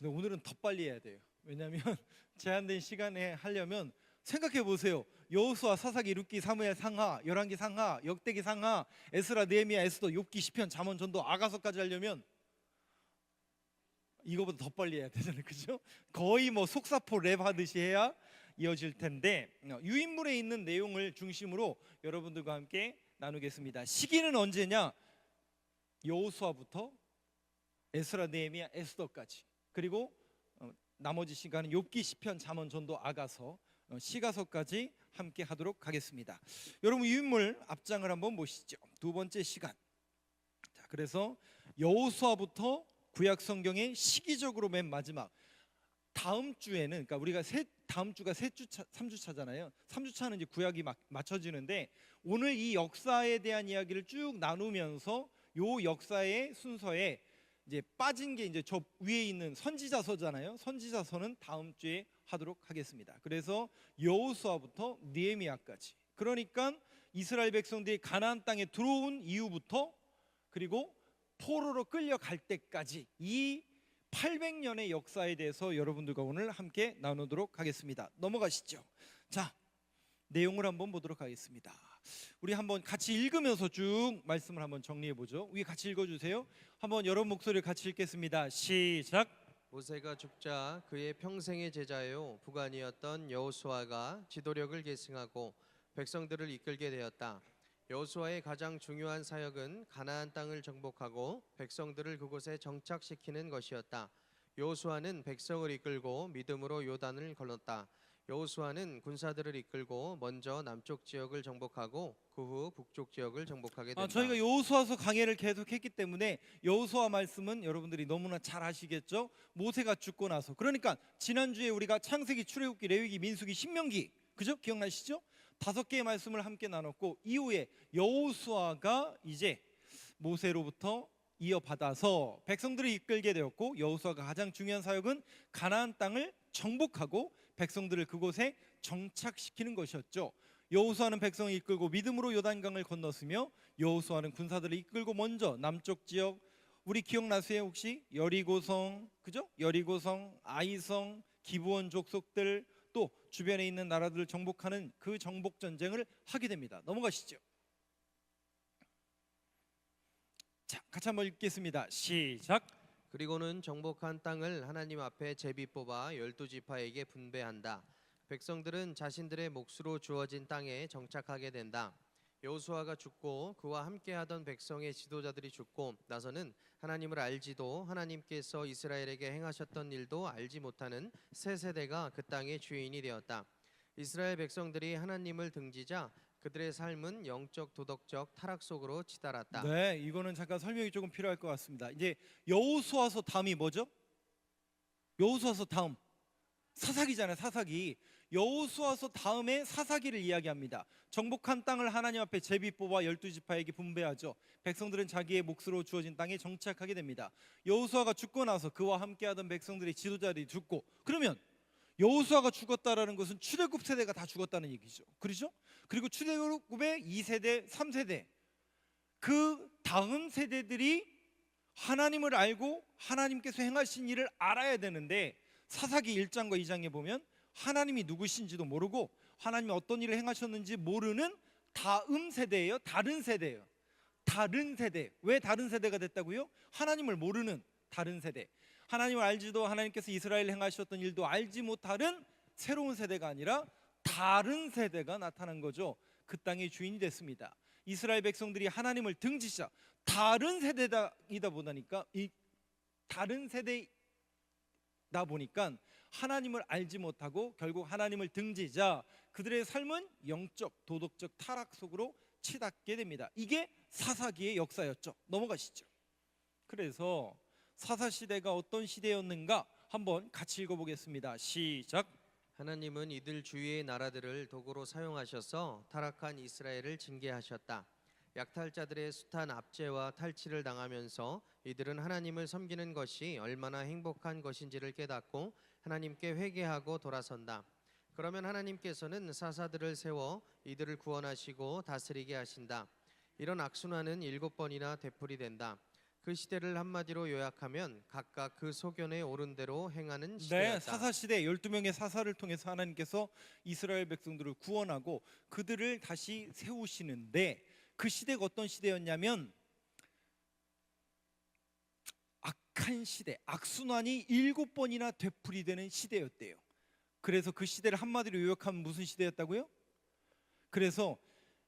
근데 오늘은 더 빨리 해야 돼요. 왜냐하면 제한된 시간에 하려면 생각해 보세요. 여호수아, 사사기, 룻기, 사무엘, 상하, 열왕기, 상하, 역대기, 상하, 에스라, 느헤미야, 에스더, 욥기, 시편, 잠언, 전도, 아가서까지 하려면 이거보다 더 빨리 해야 되잖아요, 그죠? 거의 뭐 속사포 랩 하듯이 해야 이어질 텐데 유인물에 있는 내용을 중심으로 여러분들과 함께 나누겠습니다. 시기는 언제냐? 여호수아부터 에스라, 느헤미야, 에스더까지, 그리고 나머지 시간은 욥기, 시편, 잠언, 전도, 아가서, 시가서까지 함께 하도록 하겠습니다. 여러분 유인물 앞장을 한번 보시죠. 두 번째 시간. 자, 그래서 여호수아부터 구약 성경의 시기적으로 맨 마지막 다음 주에는, 그러니까 우리가 다음 주가 3주차잖아요. 3주차는 이제 구약이 맞춰지는데 오늘 이 역사에 대한 이야기를 쭉 나누면서 요 역사의 순서에 이제 빠진 게 이제 저 위에 있는 선지자서잖아요. 선지자서는 다음 주에 하도록 하겠습니다. 그래서 여호수아부터 느헤미야까지, 그러니까 이스라엘 백성들이 가나안 땅에 들어온 이후부터 그리고 포로로 끌려갈 때까지 이 800년의 역사에 대해서 여러분들과 오늘 함께 나누도록 하겠습니다. 넘어가시죠. 자, 내용을 한번 보도록 하겠습니다. 우리 한번 같이 읽으면서 쭉 말씀을 한번 정리해 보죠. 위에 같이 읽어주세요. 한번 여러분 목소리를 같이 읽겠습니다. 시작. 모세가 죽자 그의 평생의 제자요 부관이었던 여호수아가 지도력을 계승하고 백성들을 이끌게 되었다. 여호수아의 가장 중요한 사역은 가나안 땅을 정복하고 백성들을 그곳에 정착시키는 것이었다. 여호수아는 백성을 이끌고 믿음으로 요단을 건넜다. 여호수아는 군사들을 이끌고 먼저 남쪽 지역을 정복하고 그 후 북쪽 지역을 정복하게 된다. 저희가 여호수아서 강해를 계속했기 때문에 여호수아 말씀은 여러분들이 너무나 잘 아시겠죠? 모세가 죽고 나서, 그러니까 지난주에 우리가 창세기, 출애굽기, 레위기, 민수기, 신명기, 그죠? 기억나시죠? 5개의 말씀을 함께 나눴고 이후에 여호수아가 이제 모세로부터 이어받아서 백성들을 이끌게 되었고, 여호수아가 가장 중요한 사역은 가나안 땅을 정복하고 백성들을 그곳에 정착시키는 것이었죠. 여호수아는 백성을 이끌고 믿음으로 요단강을 건넜으며 여호수아는 군사들을 이끌고 먼저 남쪽 지역, 우리 기억나세요? 혹시 여리고성, 그죠? 여리고성, 아이성, 기브온 족속들, 또 주변에 있는 나라들을 정복하는 그 정복 전쟁을 하게 됩니다. 넘어가시죠. 자, 같이 한번 읽겠습니다. 시작. 그리고는 정복한 땅을 하나님 앞에 제비 뽑아 12지파에게 분배한다. 백성들은 자신들의 몫으로 주어진 땅에 정착하게 된다. 여호수아가 죽고 그와 함께하던 백성의 지도자들이 죽고 나서는 하나님을 알지도 하나님께서 이스라엘에게 행하셨던 일도 알지 못하는 새 세대가 그 땅의 주인이 되었다. 이스라엘 백성들이 하나님을 등지자 그들의 삶은 영적 도덕적 타락 속으로 치달았다. 네, 이거는 잠깐 설명이 조금 필요할 것 같습니다. 이제 여호수아서 다음이 뭐죠? 여호수아서 다음 사사기잖아요. 사사기. 여호수아서 다음에 사사기를 이야기합니다. 정복한 땅을 하나님 앞에 제비 뽑아 12지파에게 분배하죠. 백성들은 자기의 몫으로 주어진 땅에 정착하게 됩니다. 여호수아가 죽고 나서 그와 함께하던 백성들의 지도자들이 죽고, 그러면 여호수아가 죽었다라는 것은 출애굽 세대가 다 죽었다는 얘기죠. 그렇죠? 그리고 출애굽의 2세대, 3세대, 그 다음 세대들이 하나님을 알고 하나님께서 행하신 일을 알아야 되는데, 사사기 1장과 2장에 보면 하나님이 누구신지도 모르고 하나님이 어떤 일을 행하셨는지 모르는 다음 세대예요. 다른 세대예요. 다른 세대. 왜 다른 세대가 됐다고요? 하나님을 모르는 다른 세대. 하나님을 알지도 하나님께서 이스라엘 행하셨던 일도 알지 못하는 새로운 세대가 아니라 다른 세대가 나타난 거죠. 그 땅의 주인이 됐습니다. 이스라엘 백성들이 하나님을 등지자 다른 세대이다 보니까, 이 다른 세대다 보니까 하나님을 알지 못하고 결국 하나님을 등지자 그들의 삶은 영적 도덕적 타락 속으로 치닫게 됩니다. 이게 사사기의 역사였죠. 넘어가시죠. 그래서 사사시대가 어떤 시대였는가 한번 같이 읽어보겠습니다. 시작. 하나님은 이들 주위의 나라들을 도구로 사용하셔서 타락한 이스라엘을 징계하셨다. 약탈자들의 숱한 압제와 탈취를 당하면서 이들은 하나님을 섬기는 것이 얼마나 행복한 것인지를 깨닫고 하나님께 회개하고 돌아선다. 그러면 하나님께서는 사사들을 세워 이들을 구원하시고 다스리게 하신다. 이런 악순환은 7번이나 되풀이된다. 그 시대를 한마디로 요약하면 각각 그 소견에 오른 대로 행하는 네, 시대였다. 사사 시대 12명의 사사를 통해서 하나님께서 이스라엘 백성들을 구원하고 그들을 다시 세우시는데 그 시대가 어떤 시대였냐면 악한 시대, 악순환이 7번이나 되풀이되는 시대였대요. 그래서 그 시대를 한마디로 요약하면 무슨 시대였다고요? 그래서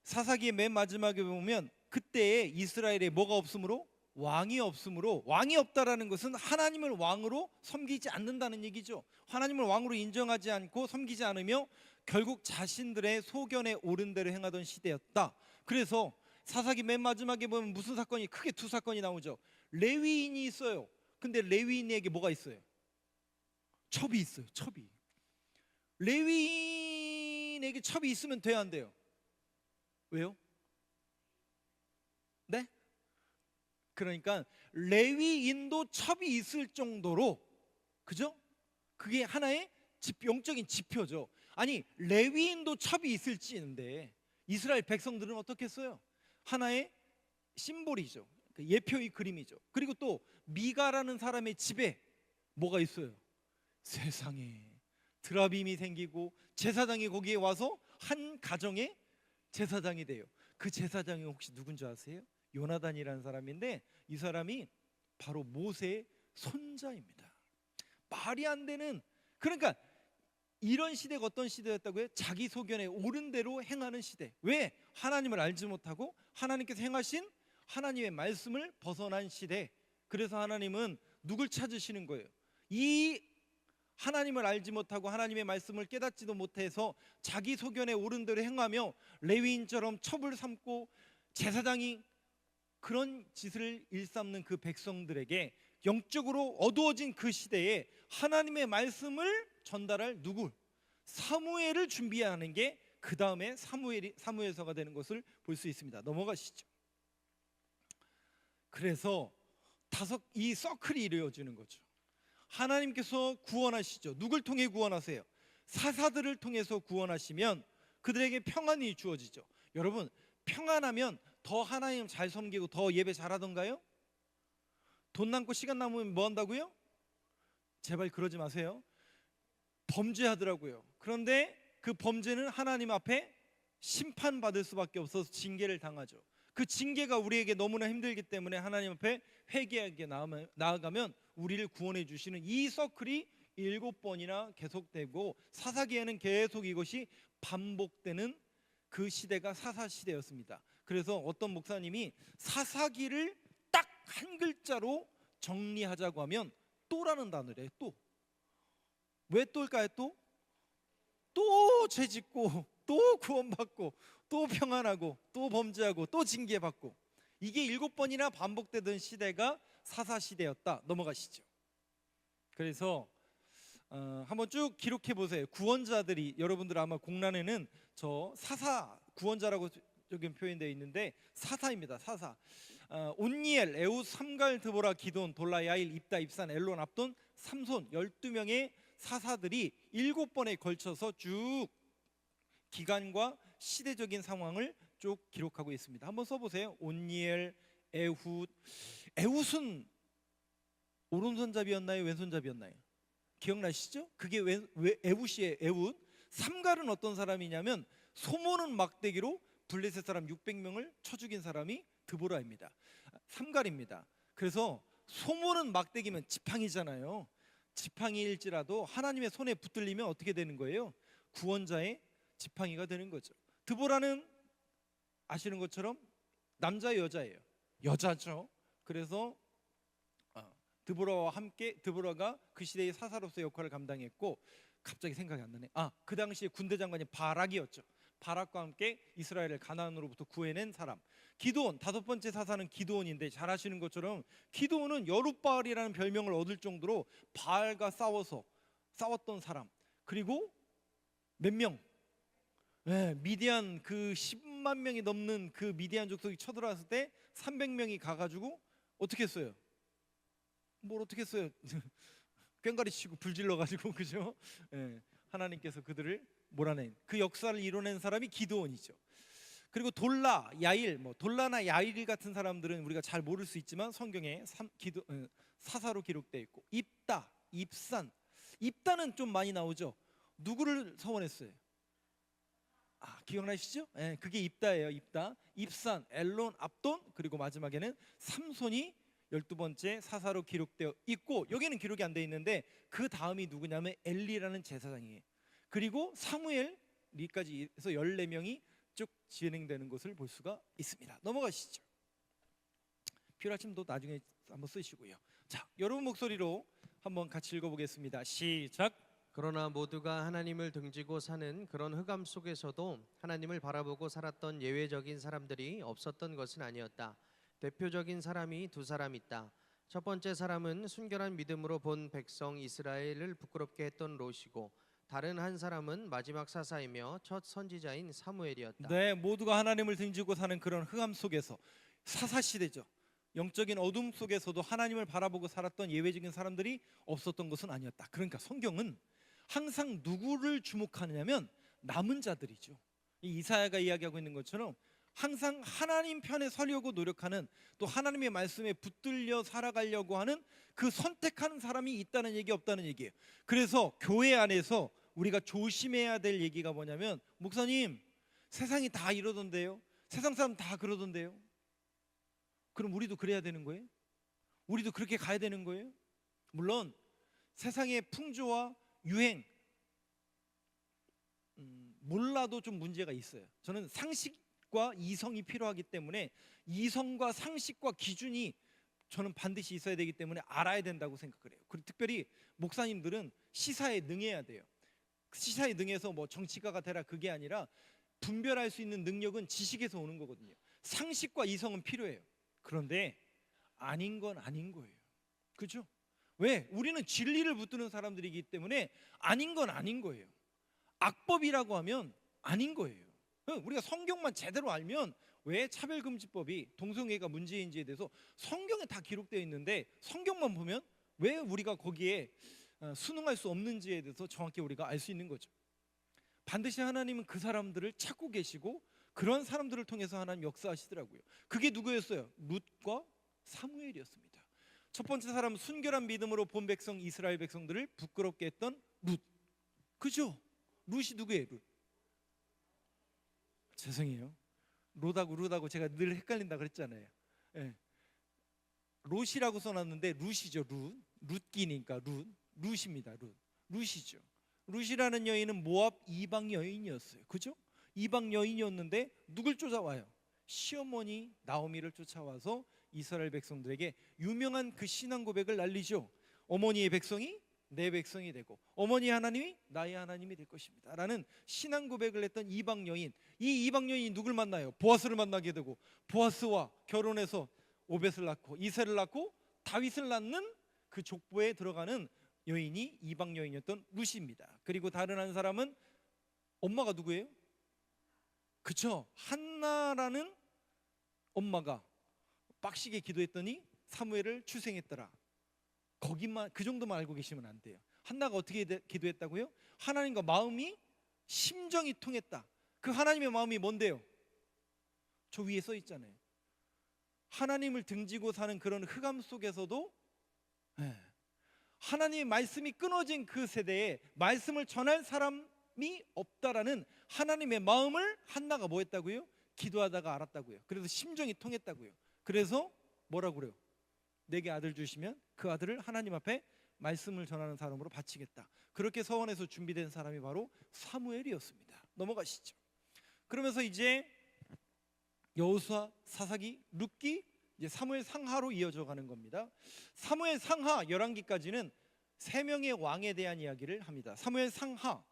사사기의 맨 마지막에 보면 그때에 이스라엘에 뭐가 없으므로? 왕이 없으므로, 왕이 없다라는 것은 하나님을 왕으로 섬기지 않는다는 얘기죠. 하나님을 왕으로 인정하지 않고 섬기지 않으며 결국 자신들의 소견에 오른 대로 행하던 시대였다. 그래서 사사기 맨 마지막에 보면 무슨 사건이, 크게 두 사건이 나오죠. 레위인이 있어요. 근데 레위인에게 뭐가 있어요? 첩이 있어요. 첩이. 레위인에게 첩이 있으면 돼야 안 돼요? 왜요? 네? 그러니까 레위인도 첩이 있을 정도로, 그죠? 그게 하나의 영적인 지표죠. 아니, 레위인도 첩이 있을지인데 이스라엘 백성들은 어떻게 했어요? 하나의 심볼이죠. 예표의 그림이죠. 그리고 또 미가라는 사람의 집에 뭐가 있어요? 세상에 드라빔이 생기고 제사장이 거기에 와서 한 가정의 제사장이 돼요. 그 제사장이 혹시 누군지 아세요? 요나단이라는 사람인데 이 사람이 바로 모세의 손자입니다. 말이 안 되는, 그러니까 이런 시대가 어떤 시대였다고요? 자기 소견에 옳은 대로 행하는 시대. 왜? 하나님을 알지 못하고 하나님께서 행하신 하나님의 말씀을 벗어난 시대. 그래서 하나님은 누굴 찾으시는 거예요? 이 하나님을 알지 못하고 하나님의 말씀을 깨닫지도 못해서 자기 소견에 옳은 대로 행하며 레위인처럼 첩을 삼고 제사장이 그런 짓을 일삼는 그 백성들에게 영적으로 어두워진 그 시대에 하나님의 말씀을 전달할 누구? 사무엘을 준비하는 게 그 다음에 사무엘서가 되는 것을 볼 수 있습니다. 넘어가시죠. 그래서 이 서클이 이루어지는 거죠. 하나님께서 구원하시죠. 누굴 통해 구원하세요? 사사들을 통해서 구원하시면 그들에게 평안이 주어지죠. 여러분, 평안하면 더 하나님 잘 섬기고 더 예배 잘하던가요? 돈 남고 시간 남으면 뭐 한다고요? 제발 그러지 마세요. 범죄하더라고요. 그런데 그 범죄는 하나님 앞에 심판받을 수밖에 없어서 징계를 당하죠. 그 징계가 우리에게 너무나 힘들기 때문에 하나님 앞에 회개하게 나아가면 우리를 구원해 주시는 이 서클이 7번이나 계속되고 사사기에는 계속 이것이 반복되는 그 시대가 사사시대였습니다. 그래서 어떤 목사님이 사사기를 딱 한 글자로 정리하자고 하면 또라는 단어를 해요. 또. 왜 또일까요? 또 죄짓고 또 구원받고 또 평안하고 또 범죄하고 또 징계받고, 이게 7번이나 반복되던 시대가 사사시대였다. 넘어가시죠. 그래서 한번 쭉 기록해 보세요. 구원자들이, 여러분들 아마 공란에는 저 사사 구원자라고 여기 표현되어 있는데 사사입니다. 사사. 온니엘, 에웃, 삼갈, 드보라, 기돈, 돌라, 야일, 입다, 입산, 엘론, 압돈, 삼손 12명의 사사들이 7번에 걸쳐서 쭉 기간과 시대적인 상황을 쭉 기록하고 있습니다. 한번 써보세요. 온니엘, 에훗. 에훗은 오른손잡이였나요? 왼손잡이였나요? 기억나시죠? 그게 에훗이에요. 에훗. 삼갈은 어떤 사람이냐면 소모는 막대기로 블레셋 사람 600명을 쳐 죽인 사람이 드보라입니다. 삼갈입니다. 그래서 소모는 막대기면 지팡이잖아요. 지팡이일지라도 하나님의 손에 붙들리면 어떻게 되는 거예요? 구원자의 지팡이가 되는 거죠. 드보라는 아시는 것처럼 남자예요, 여자예요? 여자죠. 그래서 드보라와 함께 드보라가 그 시대의 사사로서의 역할을 감당했고, 갑자기 생각이 안 나네. 그 당시에 군대 장관이 바락이었죠. 바락과 함께 이스라엘을 가나안으로부터 구해낸 사람. 기드온, 5번째 사사는 기드온인데 잘 아시는 것처럼 기드온은 여룻바알이라는 별명을 얻을 정도로 바알과 싸웠던 사람. 그리고 몇 명? 네, 미디안 그 10만 명이 넘는 그 미디안 족속이 쳐들어왔을 때 300명이 가가지고 어떻게 했어요? 뭘 어떻게 했어요? 꽹가리 치고 불질러가지고, 그죠? 네, 하나님께서 그들을 몰아낸 그 역사를 이뤄낸 사람이 기드온이죠. 그리고 돌라, 야일, 뭐 돌라나 야일 같은 사람들은 우리가 잘 모를 수 있지만 성경에 사사로 기록되어 있고, 입다, 입산. 입다는 좀 많이 나오죠. 누구를 서원했어요? 기억나시죠? 그게 입다예요. 입다, 입산, 엘론, 압돈, 그리고 마지막에는 삼손이 12번째 사사로 기록되어 있고, 여기는 기록이 안 돼 있는데 그 다음이 누구냐면 엘리라는 제사장이에요. 그리고 사무엘리까지 해서 14명이 쭉 진행되는 것을 볼 수가 있습니다. 넘어가시죠. 필요하시면 또 나중에 한번 쓰시고요. 자, 여러분 목소리로 한번 같이 읽어보겠습니다. 시작. 그러나 모두가 하나님을 등지고 사는 그런 흑암 속에서도 하나님을 바라보고 살았던 예외적인 사람들이 없었던 것은 아니었다. 대표적인 사람이 두 사람 있다. 첫 번째 사람은 순결한 믿음으로 본 백성 이스라엘을 부끄럽게 했던 롯이고, 다른 한 사람은 마지막 사사이며 첫 선지자인 사무엘이었다. 네, 모두가 하나님을 등지고 사는 그런 흑암 속에서, 사사 시대죠. 영적인 어둠 속에서도 하나님을 바라보고 살았던 예외적인 사람들이 없었던 것은 아니었다. 그러니까 성경은 항상 누구를 주목하느냐면 남은 자들이죠. 이 이사야가 이야기하고 있는 것처럼 항상 하나님 편에 서려고 노력하는, 또 하나님의 말씀에 붙들려 살아가려고 하는 그 선택하는 사람이 있다는 얘기, 없다는 얘기예요. 그래서 교회 안에서 우리가 조심해야 될 얘기가 뭐냐면, 목사님 세상이 다 이러던데요, 세상 사람 다 그러던데요, 그럼 우리도 그래야 되는 거예요? 우리도 그렇게 가야 되는 거예요? 물론 세상의 풍조와 유행 몰라도 좀 문제가 있어요. 저는 상식과 이성이 필요하기 때문에 이성과 상식과 기준이 저는 반드시 있어야 되기 때문에 알아야 된다고 생각을 해요. 그리고 특별히 목사님들은 시사에 능해야 돼요. 시사에 능해서 뭐 정치가가 되라 그게 아니라 분별할 수 있는 능력은 지식에서 오는 거거든요. 상식과 이성은 필요해요. 그런데 아닌 건 아닌 거예요. 그죠? 왜? 우리는 진리를 붙드는 사람들이기 때문에 아닌 건 아닌 거예요. 악법이라고 하면 아닌 거예요. 우리가 성경만 제대로 알면 왜 차별금지법이 동성애가 문제인지에 대해서 성경에 다 기록되어 있는데 성경만 보면 왜 우리가 거기에 순응할 수 없는지에 대해서 정확히 우리가 알 수 있는 거죠. 반드시 하나님은 그 사람들을 찾고 계시고 그런 사람들을 통해서 하나님 역사하시더라고요. 그게 누구였어요? 룻과 사무엘이었습니다. 첫 번째 사람은 순결한 믿음으로 본 백성 이스라엘 백성들을 부끄럽게 했던 룻. 그죠? 룻이 누구예요? 룻. 죄송해요. 룻하고 제가 늘 헷갈린다 그랬잖아요. 예. 롯이라고 써놨는데 룻이죠. 룻기니까 룻입니다. 룻이죠. 룻이라는 여인은 모압 이방 여인이었어요. 그죠? 이방 여인이었는데 누굴 쫓아와요? 시어머니 나오미를 쫓아와서 이스라엘 백성들에게 유명한 그 신앙 고백을 날리죠. 어머니의 백성이 내 백성이 되고 어머니 하나님이 나의 하나님이 될 것입니다 라는 신앙 고백을 했던 이방 여인. 이 이방 여인이 누굴 만나요? 보아스를 만나게 되고 보아스와 결혼해서 오벳을 낳고 이새를 낳고 다윗을 낳는 그 족보에 들어가는 여인이 이방 여인이었던 룻입니다. 그리고 다른 한 사람은 엄마가 누구예요? 그쵸? 한나라는 엄마가 빡시게 기도했더니 사무엘을 출생했더라. 거기만, 그 정도만 알고 계시면 안 돼요. 한나가 어떻게 기도했다고요? 하나님과 마음이 심정이 통했다. 그 하나님의 마음이 뭔데요? 저 위에 써 있잖아요. 하나님을 등지고 사는 그런 흑암 속에서도 하나님의 말씀이 끊어진 그 세대에 말씀을 전할 사람이 없다라는 하나님의 마음을 한나가 뭐 했다고요? 기도하다가 알았다고요. 그래서 심정이 통했다고요. 그래서 뭐라고 그래요? 내게 아들 주시면 그 아들을 하나님 앞에 말씀을 전하는 사람으로 바치겠다. 그렇게 서원해서 준비된 사람이 바로 사무엘이었습니다. 넘어가시죠. 그러면서 이제 여호수아, 사사기, 룻기, 이제 사무엘 상하로 이어져 가는 겁니다. 사무엘 상하 열왕기까지는 세 명의 왕에 대한 이야기를 합니다. 사무엘 상하,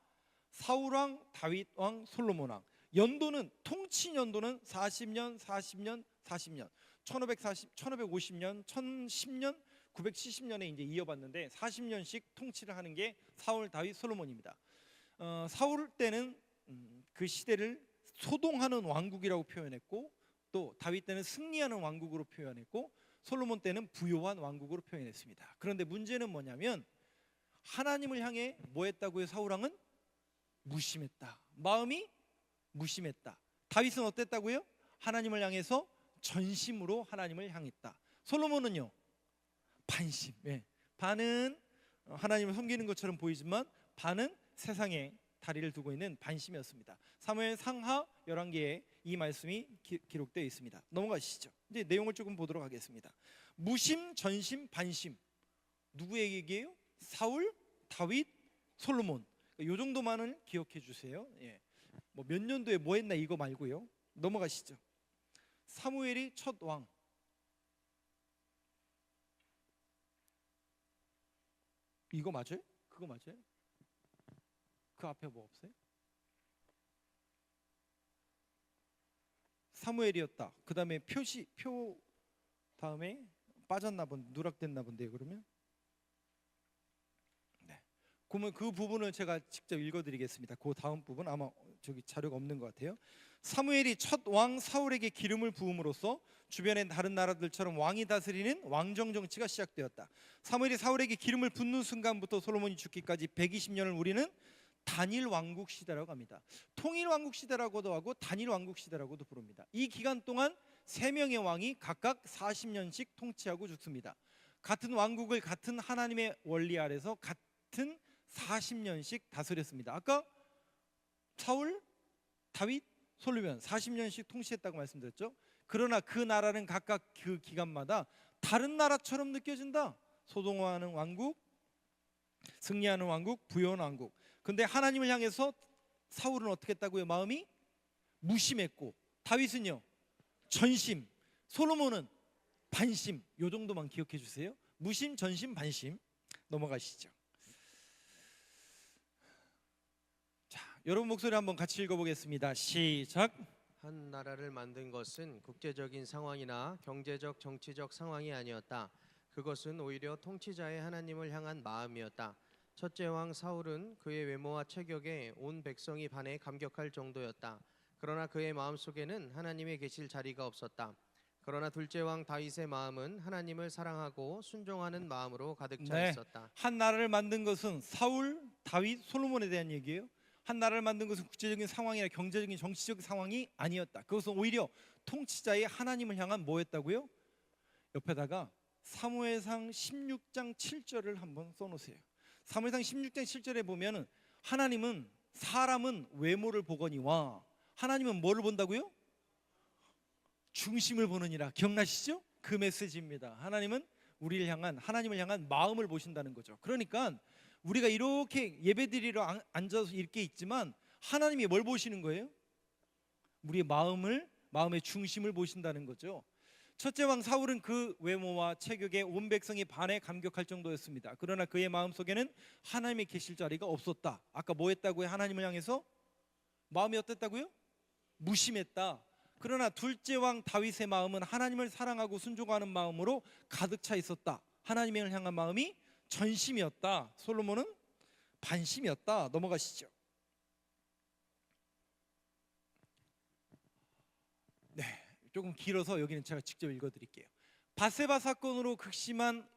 사울 왕, 다윗 왕, 솔로몬 왕. 연도는 통치 연도는 40년, 40년, 40년. 1550년, 1010년, 970년에 이제 이어봤는데 40년씩 통치를 하는 게 사울, 다윗, 솔로몬입니다. 사울 때는 그 시대를 소동하는 왕국이라고 표현했고, 또 다윗 때는 승리하는 왕국으로 표현했고, 솔로몬 때는 부요한 왕국으로 표현했습니다. 그런데 문제는 뭐냐면 하나님을 향해 뭐 했다고요? 사울 왕은 무심했다. 마음이 무심했다. 다윗은 어땠다고요? 하나님을 향해서 전심으로 하나님을 향했다. 솔로몬은요? 반심. 예. 반은 하나님을 섬기는 것처럼 보이지만 반은 세상에 다리를 두고 있는 반심이었습니다. 사무엘 상하 11개에 이 말씀이 기록되어 있습니다. 넘어가시죠. 이제 내용을 조금 보도록 하겠습니다. 무심, 전심, 반심. 누구의 얘기예요? 사울, 다윗, 솔로몬. 이 정도만은 기억해 주세요. 예. 뭐 몇 년도에 뭐 했나 이거 말고요. 넘어가시죠. 사무엘이 첫 왕. 이거 맞아요? 그거 맞아요? 그 앞에 뭐 없어요? 사무엘이었다. 그 다음에 표 다음에 빠졌나 본, 누락됐나 본데요. 그러면 네. 그러면 그 부분을 제가 직접 읽어드리겠습니다. 그 다음 부분 아마 저기 자료가 없는 것 같아요. 사무엘이 첫 왕 사울에게 기름을 부음으로써 주변의 다른 나라들처럼 왕이 다스리는 왕정 정치가 시작되었다. 사무엘이 사울에게 기름을 붓는 순간부터 솔로몬이 죽기까지 120년을 우리는 단일 왕국 시대라고 합니다. 통일 왕국 시대라고도 하고 단일 왕국 시대라고도 부릅니다. 이 기간 동안 3명의 왕이 각각 40년씩 통치하고 죽습니다. 같은 왕국을 같은 하나님의 원리 아래서 같은 40년씩 다스렸습니다. 아까 사울, 다윗, 솔로몬 40년씩 통치했다고 말씀드렸죠. 그러나 그 나라는 각각 그 기간마다 다른 나라처럼 느껴진다. 소동하는 왕국, 승리하는 왕국, 부여한 왕국. 근데 하나님을 향해서 사울은 어떻게 했다고요? 마음이 무심했고, 다윗은요 전심, 솔로몬은 반심. 요 정도만 기억해 주세요. 무심, 전심, 반심. 넘어가시죠. 자, 여러분 목소리 한번 같이 읽어보겠습니다. 시작. 한 나라를 만든 것은 국제적인 상황이나 경제적 정치적 상황이 아니었다. 그것은 오히려 통치자의 하나님을 향한 마음이었다. 첫째 왕 사울은 그의 외모와 체격에 온 백성이 반해 감격할 정도였다. 그러나 그의 마음속에는 하나님의 계실 자리가 없었다. 그러나 둘째 왕 다윗의 마음은 하나님을 사랑하고 순종하는 마음으로 가득 차 있었다. 한 나라를 만든 것은 사울, 다윗, 솔로몬에 대한 얘기예요. 한 나라를 만든 것은 국제적인 상황이나 경제적인 정치적 상황이 아니었다. 그것은 오히려 통치자의 하나님을 향한 뭐였다고요? 옆에다가 사무엘상 16장 7절을 한번 써놓으세요. 사무엘상 16장 7절에 보면은 하나님은 사람은 외모를 보거니와 하나님은 뭐를 본다고요? 중심을 보느니라. 기억나시죠? 그 메시지입니다. 하나님은 우리를 향한, 하나님을 향한 마음을 보신다는 거죠. 그러니까 우리가 이렇게 예배드리러 앉아서 이렇게 있지만 하나님이 뭘 보시는 거예요? 우리의 마음의 중심을 보신다는 거죠. 첫째 왕 사울은 그 외모와 체격에 온 백성이 반해 감격할 정도였습니다. 그러나 그의 마음속에는 하나님이 계실 자리가 없었다. 아까 뭐 했다고요? 하나님을 향해서 마음이 어땠다고요? 무심했다. 그러나 둘째 왕 다윗의 마음은 하나님을 사랑하고 순종하는 마음으로 가득 차 있었다. 하나님을 향한 마음이 전심이었다. 솔로몬은 반심이었다. 넘어가시죠. 네, 조금 길어서 여기는 제가 직접 읽어드릴게요. 밧세바 사건으로 극심한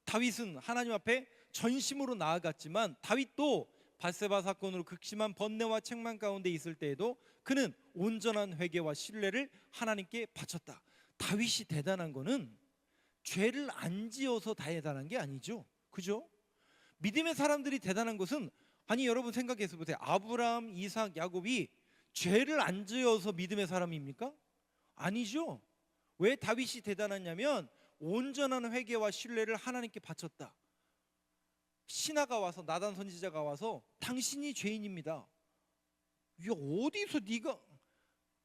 다윗은 하나님 앞에 전심으로 나아갔지만 다윗도 밧세바 사건으로 극심한 번뇌와 책망 가운데 있을 때에도 그는 온전한 회개와 신뢰를 하나님께 바쳤다. 다윗이 대단한 거는 죄를 안 지어서 대단한 게 아니죠. 그죠? 믿음의 사람들이 대단한 것은, 아니 여러분 생각해서 보세요. 아브라함, 이삭, 야곱이 죄를 안 지어서 믿음의 사람입니까? 아니죠. 왜 다윗이 대단하냐면 온전한 회개와 신뢰를 하나님께 바쳤다. 신하가 와서, 나단 선지자가 와서 당신이 죄인입니다. 야, 어디서 네가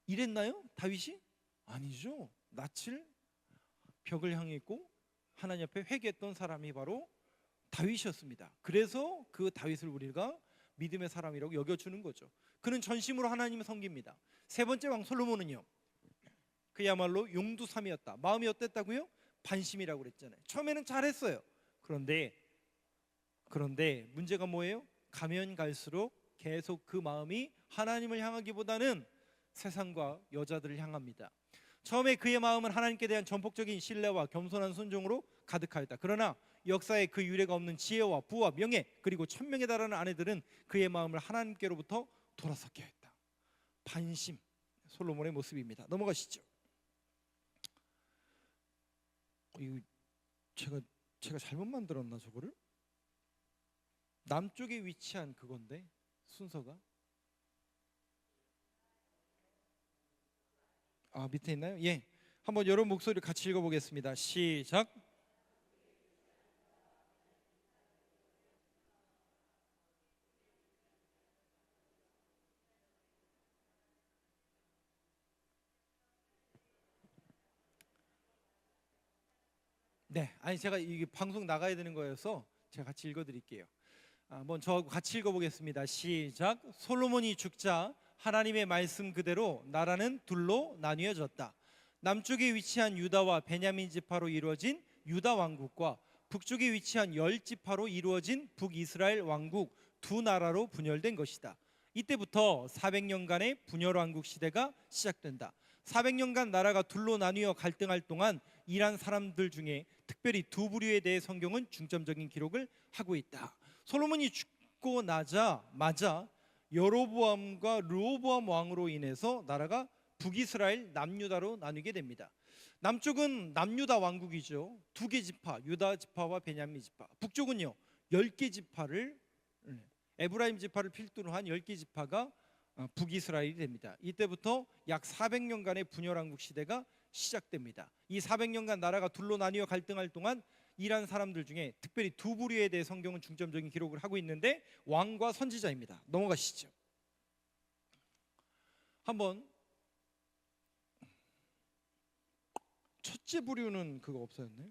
이랬나요? 다윗이? 아니죠. 낯을 벽을 향해 있고 하나님 앞에 회개했던 사람이 바로 다윗이었습니다. 그래서 그 다윗을 우리가 믿음의 사람이라고 여겨주는 거죠. 그는 전심으로 하나님을 섬깁니다. 세 번째 왕 솔로몬은요, 그야말로 용두삼이었다. 마음이 어땠다고요? 반심이라고 그랬잖아요. 처음에는 잘했어요. 그런데 문제가 뭐예요? 가면 갈수록 계속 그 마음이 하나님을 향하기보다는 세상과 여자들을 향합니다. 처음에 그의 마음은 하나님께 대한 전폭적인 신뢰와 겸손한 순종으로 가득하였다. 그러나 역사에 그 유례가 없는 지혜와 부와 명예, 그리고 1000명에 달하는 아내들은 그의 마음을 하나님께로부터 돌아서게 했다. 반심. 솔로몬의 모습입니다. 넘어가시죠. 이거 제가 잘못 만들었나 저거를? 남쪽에 위치한 그건데 순서가 밑에 있나요? 예, 한번 여러분 목소리를 같이 읽어보겠습니다. 시작. 네, 아니 제가 이게 방송 나가야 되는 거여서 제가 같이 읽어드릴게요. 한번 저하고 같이 읽어보겠습니다. 시작. 솔로몬이 죽자 하나님의 말씀 그대로 나라는 둘로 나뉘어졌다. 남쪽에 위치한 유다와 베냐민 지파로 이루어진 유다 왕국과 북쪽에 위치한 열 지파로 이루어진 북이스라엘 왕국 두 나라로 분열된 것이다. 이때부터 400년간의 분열 왕국 시대가 시작된다. 400년간 나라가 둘로 나뉘어 갈등할 동안 일한 사람들 중에 특별히 두 부류에 대해 성경은 중점적인 기록을 하고 있다. 솔로몬이 죽고 나자마자 여로보암과 르호보암 왕으로 인해서 나라가 북이스라엘 남유다로 나뉘게 됩니다. 남쪽은 남유다 왕국이죠. 두 개 지파, 유다 지파와 베냐민 지파. 북쪽은요, 10개 지파를, 에브라임 지파를 필두로 한 10개 지파가 북이스라엘이 됩니다. 이때부터 약 400년간의 분열 왕국 시대가 시작됩니다. 이 400년간 나라가 둘로 나뉘어 갈등할 동안 일한 사람들 중에 특별히 두 부류에 대해 성경은 중점적인 기록을 하고 있는데 왕과 선지자입니다. 넘어가시죠. 한번 첫째 부류는 그거 없어졌네요.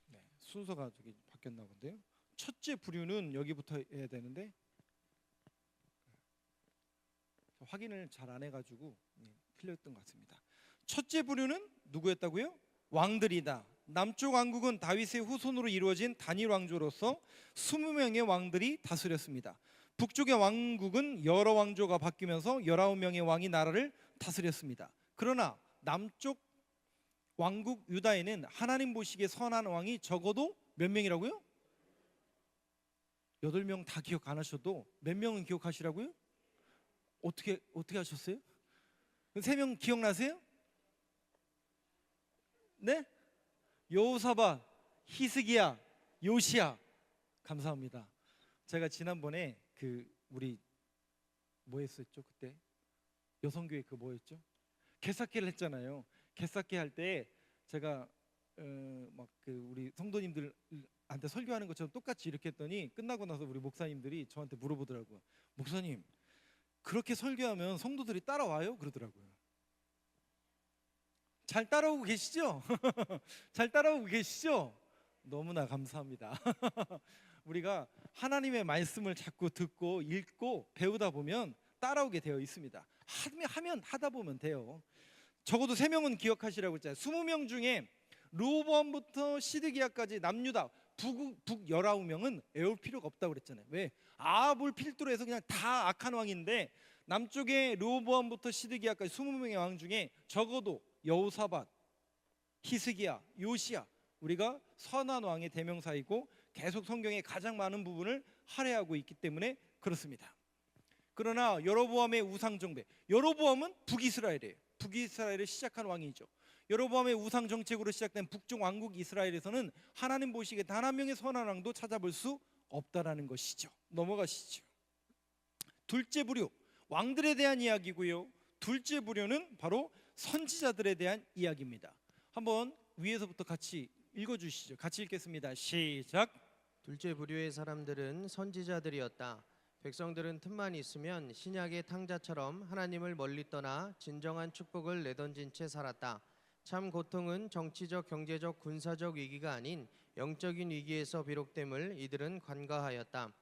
네, 순서가 저기 바뀌었나 본데요. 첫째 부류는 여기부터 해야 되는데 확인을 잘 안 해가지고 틀렸던 것 같습니다. 첫째 부류는 누구였다고요? 왕들이다. 남쪽 왕국은 다윗의 후손으로 이루어진 단일 왕조로서 20명의 왕들이 다스렸습니다. 북쪽의 왕국은 여러 왕조가 바뀌면서 19명의 왕이 나라를 다스렸습니다. 그러나 남쪽 왕국 유다에는 하나님 보시기에 선한 왕이 적어도 몇 명이라고요? 8명 다 기억 안 하셔도 몇 명은 기억하시라고요? 어떻게 하셨어요? 3명 기억나세요? 네? 여호사밧, 히스기야, 요시야. 감사합니다. 제가 지난번에 우리 뭐 했었죠 그때? 여성교회 뭐였죠? 개사케를 했잖아요. 개사케 할 때 제가 우리 성도님들한테 설교하는 것처럼 똑같이 이렇게 했더니 끝나고 나서 우리 목사님들이 저한테 물어보더라고요. 목사님, 그렇게 설교하면 성도들이 따라와요? 그러더라고요. 잘 따라오고 계시죠? 잘 따라오고 계시죠? 너무나 감사합니다. 우리가 하나님의 말씀을 자꾸 듣고 읽고 배우다 보면 따라오게 되어 있습니다. 하다 보면 돼요. 적어도 3명은 기억하시라고 했잖아요. 20명 중에 르호보암부터 시드기야까지 남유다 북 19명은 외울 필요가 없다고 그랬잖아요. 왜? 아합을 필두로 해서 그냥 다 악한 왕인데 남쪽에 르호보암부터 시드기야까지 20명의 왕 중에 적어도 여호사밧, 히스기야, 요시야, 우리가 선한 왕의 대명사이고 계속 성경의 가장 많은 부분을 할애하고 있기 때문에 그렇습니다. 그러나 여로보암의 우상 정배, 여로보암은 북이스라엘이에요. 북이스라엘을 시작한 왕이죠. 여로보암의 우상 정책으로 시작된 북쪽 왕국 이스라엘에서는 하나님 보시기에 단 한 명의 선한 왕도 찾아볼 수 없다라는 것이죠. 넘어가시죠. 둘째 부류, 왕들에 대한 이야기고요. 둘째 부류는 바로 선지자들에 대한 이야기입니다. 한번 위에서부터 같이 읽어주시죠. 같이 읽겠습니다. 시작. 둘째 부류의 사람들은 선지자들이었다. 백성들은 틈만 있으면 신약의 탕자처럼 하나님을 멀리 떠나 진정한 축복을 내던진 채 살았다. 참 고통은 정치적, 경제적, 군사적 위기가 아닌 영적인 위기에서 비롯됨을 이들은 간과하였다.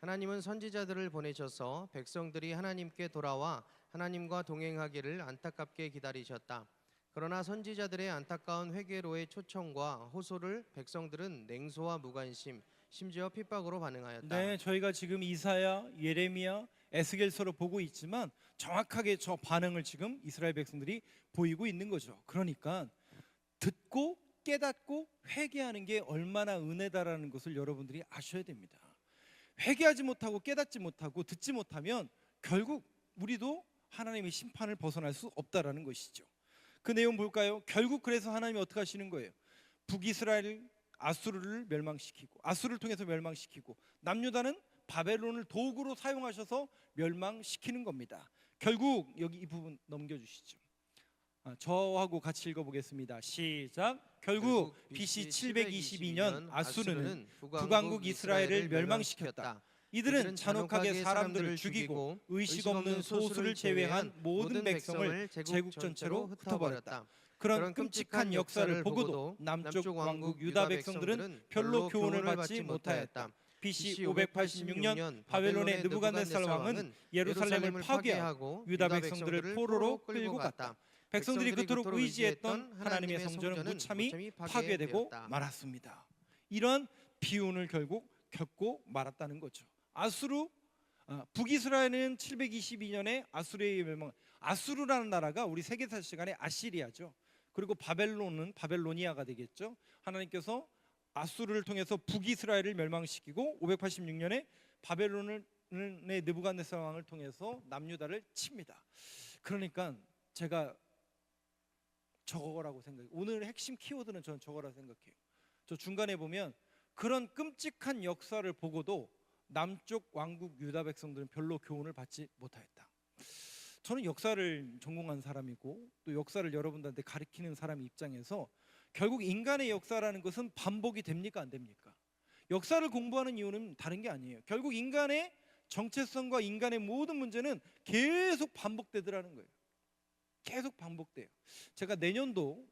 하나님은 선지자들을 보내셔서 백성들이 하나님께 돌아와 하나님과 동행하기를 안타깝게 기다리셨다. 그러나 선지자들의 안타까운 회개로의 초청과 호소를 백성들은 냉소와 무관심, 심지어 핍박으로 반응하였다. 네, 저희가 지금 이사야, 예레미야, 에스겔서를 보고 있지만 정확하게 저 반응을 지금 이스라엘 백성들이 보이고 있는 거죠. 그러니까 듣고 깨닫고 회개하는 게 얼마나 은혜다라는 것을 여러분들이 아셔야 됩니다. 회개하지 못하고 깨닫지 못하고 듣지 못하면 결국 우리도 하나님의 심판을 벗어날 수 없다라는 것이죠. 그 내용 볼까요? 결국 그래서 하나님이 어떻게 하시는 거예요? 북이스라엘 아수르를 멸망시키고, 아수르를 통해서 멸망시키고, 남유다는 바벨론을 도구로 사용하셔서 멸망시키는 겁니다. 결국 여기 이 부분 넘겨주시죠. 저하고 같이 읽어보겠습니다. 시작. 결국 BC 722년 아수르는 북왕국 이스라엘을 멸망시켰다. 이들은 잔혹하게 사람들을 죽이고 의식 없는 소수를 제외한 모든 백성을 제국 전체로 흩어버렸다. 그런 끔찍한 역사를 보고도 남쪽 왕국 유다 백성들은 별로 교훈을 받지 못하였다. BC 586년 바벨론의 느부갓네살 왕은 예루살렘을 파괴하고 유다 백성들을 포로로 끌고 갔다. 백성들이 그토록 의지했던 하나님의 성전은 무참히 파괴되고 말았습니다. 이런 비운을 결국 겪고 말았다는 거죠. 아수르, 북이스라엘은 722년에 아수르의 멸망. 아수르라는 나라가 우리 세계사 시간에 아시리아죠. 그리고 바벨론은 바벨로니아가 되겠죠. 하나님께서 아수르를 통해서 북이스라엘을 멸망시키고 586년에 바벨론의 느부갓네살 왕을 통해서 남유다를 칩니다. 그러니까 제가 저거라고 생각해요. 오늘 핵심 키워드는 저는 저거라고 생각해요. 저 중간에 보면 그런 끔찍한 역사를 보고도 남쪽 왕국 유다 백성들은 별로 교훈을 받지 못하였다. 저는 역사를 전공한 사람이고 또 역사를 여러분들한테 가르치는 사람 입장에서 결국 인간의 역사라는 것은 반복이 됩니까 안 됩니까? 역사를 공부하는 이유는 다른 게 아니에요. 결국 인간의 정체성과 인간의 모든 문제는 계속 반복되더라는 거예요. 계속 반복돼요. 제가 내년도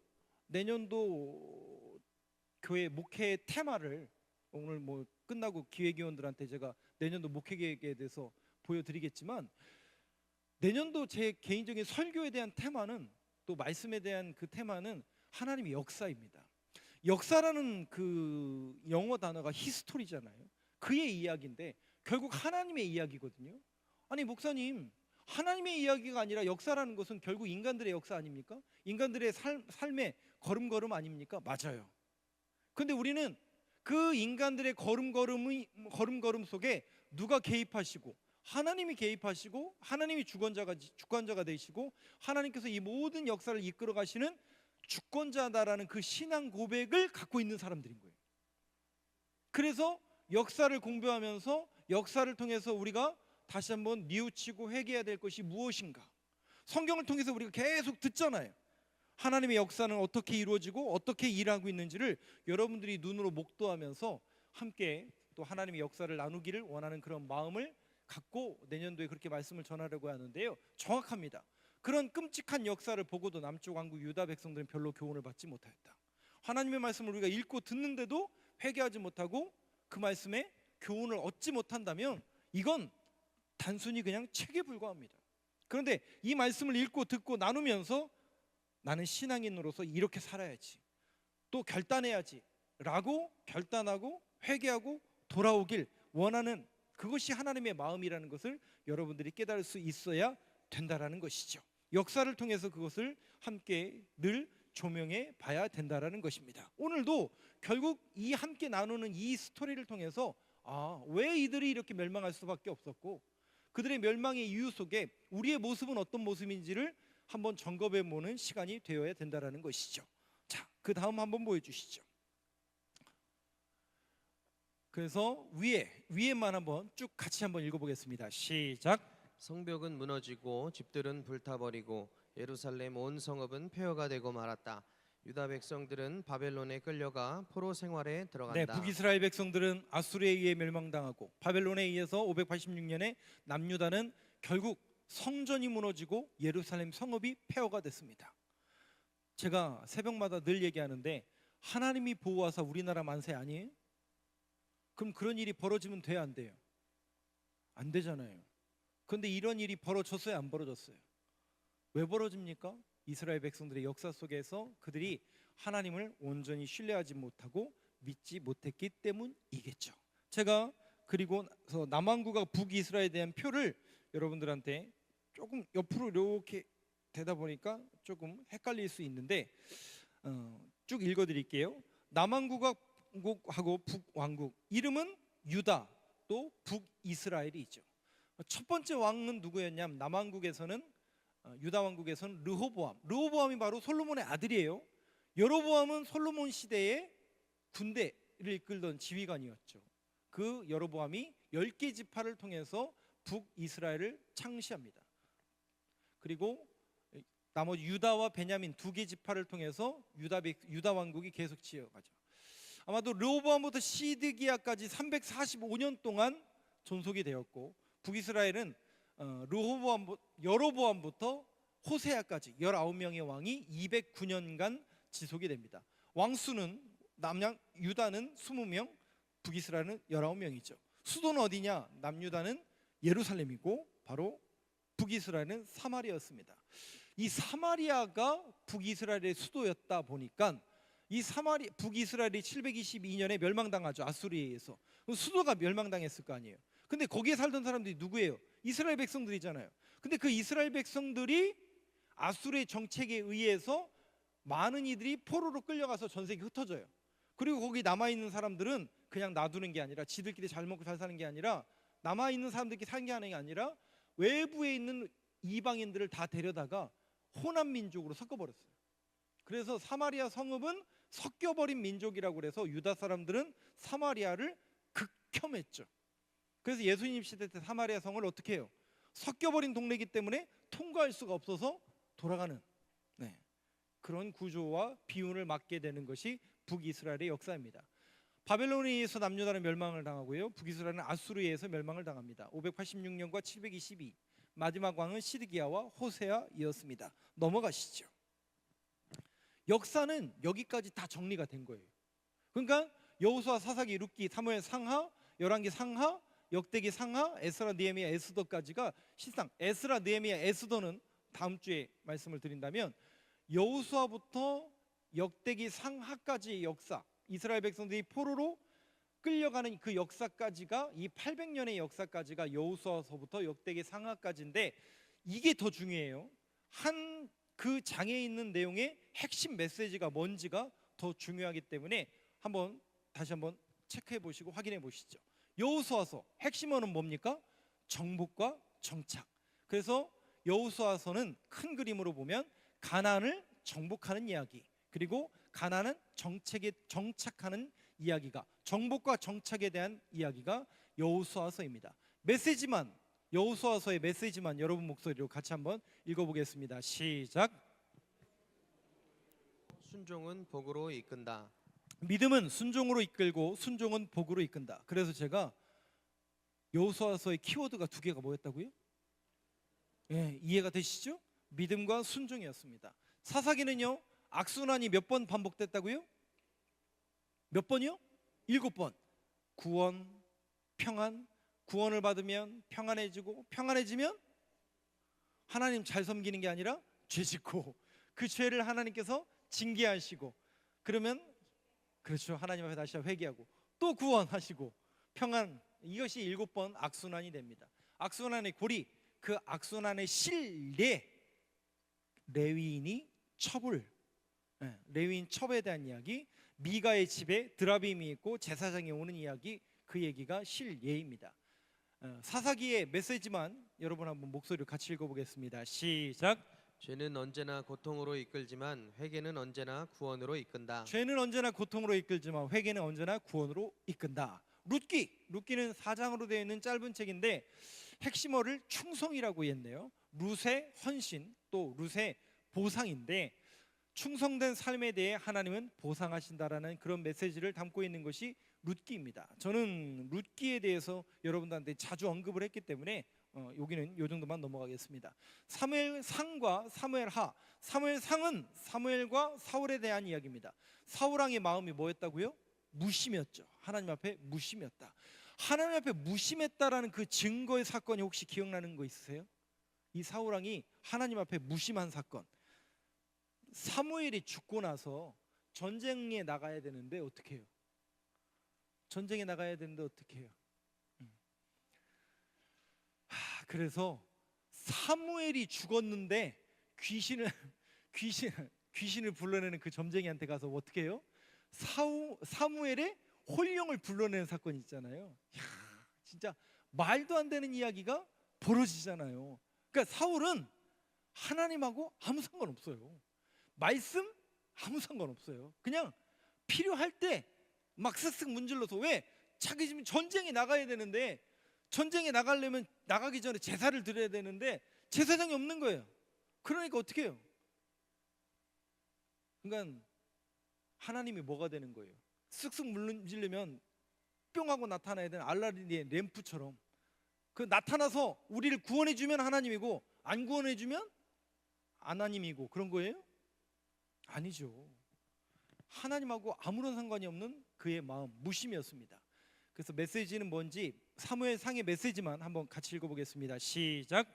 교회 목회 테마를 오늘 뭐 끝나고 기획위원들한테 제가 내년도 목회 계획에 대해서 보여드리겠지만, 내년도 제 개인적인 설교에 대한 테마는, 또 말씀에 대한 그 테마는 하나님의 역사입니다. 역사라는 그 영어 단어가 히스토리잖아요. 그의 이야기인데 결국 하나님의 이야기거든요. 아니 목사님, 하나님의 이야기가 아니라 역사라는 것은 결국 인간들의 역사 아닙니까? 인간들의 삶의 걸음걸음 아닙니까? 맞아요. 근데 우리는 그 인간들의 걸음걸음 속에 누가 개입하시고, 하나님이 개입하시고, 하나님이 주권자가 되시고, 하나님께서 이 모든 역사를 이끌어 가시는 주권자다라는 그 신앙 고백을 갖고 있는 사람들인 거예요. 그래서 역사를 공부하면서 역사를 통해서 우리가 다시 한번 뉘우치고 회개해야 될 것이 무엇인가? 성경을 통해서 우리가 계속 듣잖아요. 하나님의 역사는 어떻게 이루어지고 어떻게 일하고 있는지를 여러분들이 눈으로 목도하면서 함께 또 하나님의 역사를 나누기를 원하는 그런 마음을 갖고 내년도에 그렇게 말씀을 전하려고 하는데요. 정확합니다. 그런 끔찍한 역사를 보고도 남쪽 왕국 유다 백성들은 별로 교훈을 받지 못하였다. 하나님의 말씀을 우리가 읽고 듣는데도 회개하지 못하고 그 말씀에 교훈을 얻지 못한다면 이건 단순히 그냥 책에 불과합니다. 그런데 이 말씀을 읽고 듣고 나누면서 나는 신앙인으로서 이렇게 살아야지, 또 결단해야지 라고 결단하고 회개하고 돌아오길 원하는, 그것이 하나님의 마음이라는 것을 여러분들이 깨달을 수 있어야 된다라는 것이죠. 역사를 통해서 그것을 함께 늘 조명해 봐야 된다라는 것입니다. 오늘도 결국 이 함께 나누는 이 스토리를 통해서 왜 이들이 이렇게 멸망할 수밖에 없었고, 그들의 멸망의 이유 속에 우리의 모습은 어떤 모습인지를 한번 점검해 보는 시간이 되어야 된다라는 것이죠. 자, 그 다음 한번 보여주시죠. 그래서 위에만 한번 쭉 같이 한번 읽어보겠습니다. 시작. 성벽은 무너지고 집들은 불타버리고 예루살렘 온 성읍은 폐허가 되고 말았다. 유다 백성들은 바벨론에 끌려가 포로 생활에 들어간다. 네, 북이스라엘 백성들은 아수르에 의해 멸망당하고 바벨론에 의해서 586년에 남유다는 결국 성전이 무너지고 예루살렘 성읍이 폐허가 됐습니다. 제가 새벽마다 늘 얘기하는데 하나님이 보호하사 우리나라 만세 아니에요? 그럼 그런 일이 벌어지면 돼야 안 돼요? 안 되잖아요. 그런데 이런 일이 벌어졌어요, 안 벌어졌어요? 왜 벌어집니까? 이스라엘 백성들의 역사 속에서 그들이 하나님을 온전히 신뢰하지 못하고 믿지 못했기 때문이겠죠. 제가 그리고 남왕국과 북이스라엘에 대한 표를 여러분들한테 조금 옆으로 이렇게 되다 보니까 조금 헷갈릴 수 있는데 쭉 읽어드릴게요. 남왕국하고 북왕국, 이름은 유다 또 북이스라엘이 있죠. 첫 번째 왕은 누구였냐면 남왕국에서는 유다 왕국에서는 르호보암이 바로 솔로몬의 아들이에요. 여로보암은 솔로몬 시대에 군대를 이끌던 지휘관이었죠. 그 여로보암이 10개 지파를 통해서 북이스라엘을 창시합니다. 그리고 나머지 유다와 베냐민 2개 지파를 통해서 유다 왕국이 계속 지어가죠. 아마도 르호보암부터 시드기야까지 345년 동안 존속이 되었고, 북이스라엘은 여로보암부터 호세아까지 19명의 왕이 209년간 지속이 됩니다. 왕수는 유다는 20명, 북이스라엘은 19명이죠. 수도는 어디냐? 남유다는 예루살렘이고 바로 북이스라엘은 사마리아였습니다. 이 사마리아가 북이스라엘의 수도였다 보니까 북이스라엘이 722년에 멸망당하죠. 아수리에 의해서. 수도가 멸망당했을 거 아니에요. 근데 거기에 살던 사람들이 누구예요? 이스라엘 백성들이잖아요. 근데 그 이스라엘 백성들이 아수르의 정책에 의해서 많은 이들이 포로로 끌려가서 전 세계에 흩어져요. 그리고 거기 남아있는 사람들은 그냥 놔두는 게 아니라, 지들끼리 잘 먹고 잘 사는 게 아니라, 남아있는 사람들끼리 살게 하는 게 아니라 외부에 있는 이방인들을 다 데려다가 호남 민족으로 섞어버렸어요. 그래서 사마리아 성읍은 섞여버린 민족이라고 그래서 유다 사람들은 사마리아를 극혐했죠. 그래서 예수님 시대 때 사마리아 성을 어떻게 해요? 섞여버린 동네이기 때문에 통과할 수가 없어서 돌아가는 그런 구조와 비운을 맞게 되는 것이 북이스라엘의 역사입니다. 바벨론에 의해서 남유다는 멸망을 당하고요, 북이스라엘은 아수르에 의해서 멸망을 당합니다. 586년과 722, 마지막 왕은 시드기야와 호세아이었습니다. 넘어가시죠. 역사는 여기까지 다 정리가 된 거예요. 그러니까 여호수아, 사사기, 룻기, 사무엘 상하, 열왕기 상하, 역대기 상하, 에스라, 느헤미야, 에스더까지가 실상 에스라, 느헤미야, 에스더는 다음 주에 말씀을 드린다면 여호수아부터 역대기 상하까지의 역사, 이스라엘 백성들이 포로로 끌려가는 그 역사까지가, 이 800년의 역사까지가 여호수아서부터 역대기 상하까지인데, 이게 더 중요해요. 그 장에 있는 내용의 핵심 메시지가 뭔지가 더 중요하기 때문에 다시 한번 체크해 보시고 확인해 보시죠. 여호수아서 핵심어는 뭡니까? 정복과 정착. 그래서 여호수아서는 큰 그림으로 보면 가나안을 정복하는 이야기, 그리고 가나안은 정책에 정착하는 이야기가, 정복과 정착에 대한 이야기가 여호수아서입니다. 여호수아서의 메시지만 여러분 목소리로 같이 한번 읽어보겠습니다. 시작. 순종은 복으로 이끈다. 믿음은 순종으로 이끌고 순종은 복으로 이끈다. 그래서 제가 여호수아서의 키워드가 2개가 뭐였다고요? 이해가 되시죠? 믿음과 순종이었습니다. 사사기는요, 악순환이 몇 번 반복됐다고요? 몇 번이요? 7번. 구원, 평안, 구원을 받으면 평안해지고, 평안해지면 하나님 잘 섬기는 게 아니라 죄 짓고, 그 죄를 하나님께서 징계하시고, 그러면 그렇죠, 하나님 앞에 다시 회개하고, 또 구원하시고, 평안. 이것이 7번 악순환이 됩니다. 악순환의 고리, 그 악순환의 실내, 레위인 첩에 대한 이야기, 미가의 집에 드라빔이 있고 제사장이 오는 이야기, 그 얘기가 실예입니다. 사사기의 메시지만 여러분 한번 목소리를 같이 읽어보겠습니다. 시작. 죄는 언제나 고통으로 이끌지만 회개는 언제나 구원으로 이끈다. 죄는 언제나 고통으로 이끌지만 회개는 언제나 구원으로 이끈다. 룻기는 4장으로 되어 있는 짧은 책인데 핵심어를 충성이라고 했네요. 룻의 헌신, 또 룻의 보상인데, 충성된 삶에 대해 하나님은 보상하신다라는 그런 메시지를 담고 있는 것이 룻기입니다. 저는 룻기에 대해서 여러분들한테 자주 언급을 했기 때문에 여기는 요 정도만 넘어가겠습니다. 사무엘상과 사무엘하. 사무엘상은 사무엘과 사울에 대한 이야기입니다. 사울왕의 마음이 뭐였다고요? 무심이었죠. 하나님 앞에 무심이었다. 하나님 앞에 무심했다라는 그 증거의 사건이 혹시 기억나는 거 있으세요? 이 사울왕이 하나님 앞에 무심한 사건. 사무엘이 죽고 나서 전쟁에 나가야 되는데 어떻게 해요? 전쟁에 나가야 되는데 어떻게 해요? 그래서 사무엘이 죽었는데 귀신을 불러내는 그 점쟁이한테 가서 어떻게 해요? 사무엘의 혼령을 불러내는 사건이 있잖아요. 진짜 말도 안 되는 이야기가 벌어지잖아요. 그러니까 사울은 하나님하고 아무 상관없어요. 말씀 아무 상관없어요. 그냥 필요할 때 막 쓱쓱 문질러서, 왜? 자기 지금 전쟁에 나가야 되는데, 전쟁에 나가려면 나가기 전에 제사를 드려야 되는데 제사장이 없는 거예요. 그러니까 어떻게 해요? 그러니까 하나님이 뭐가 되는 거예요? 쓱쓱 문지르면 뿅 하고 나타나야 되는 알라딘의 램프처럼, 그 나타나서 우리를 구원해 주면 하나님이고 안 구원해 주면 하나님이고, 그런 거예요? 아니죠. 하나님하고 아무런 상관이 없는 그의 마음, 무심이었습니다. 그래서 메시지는 뭔지 사무엘상의 메시지만 한번 같이 읽어보겠습니다. 시작.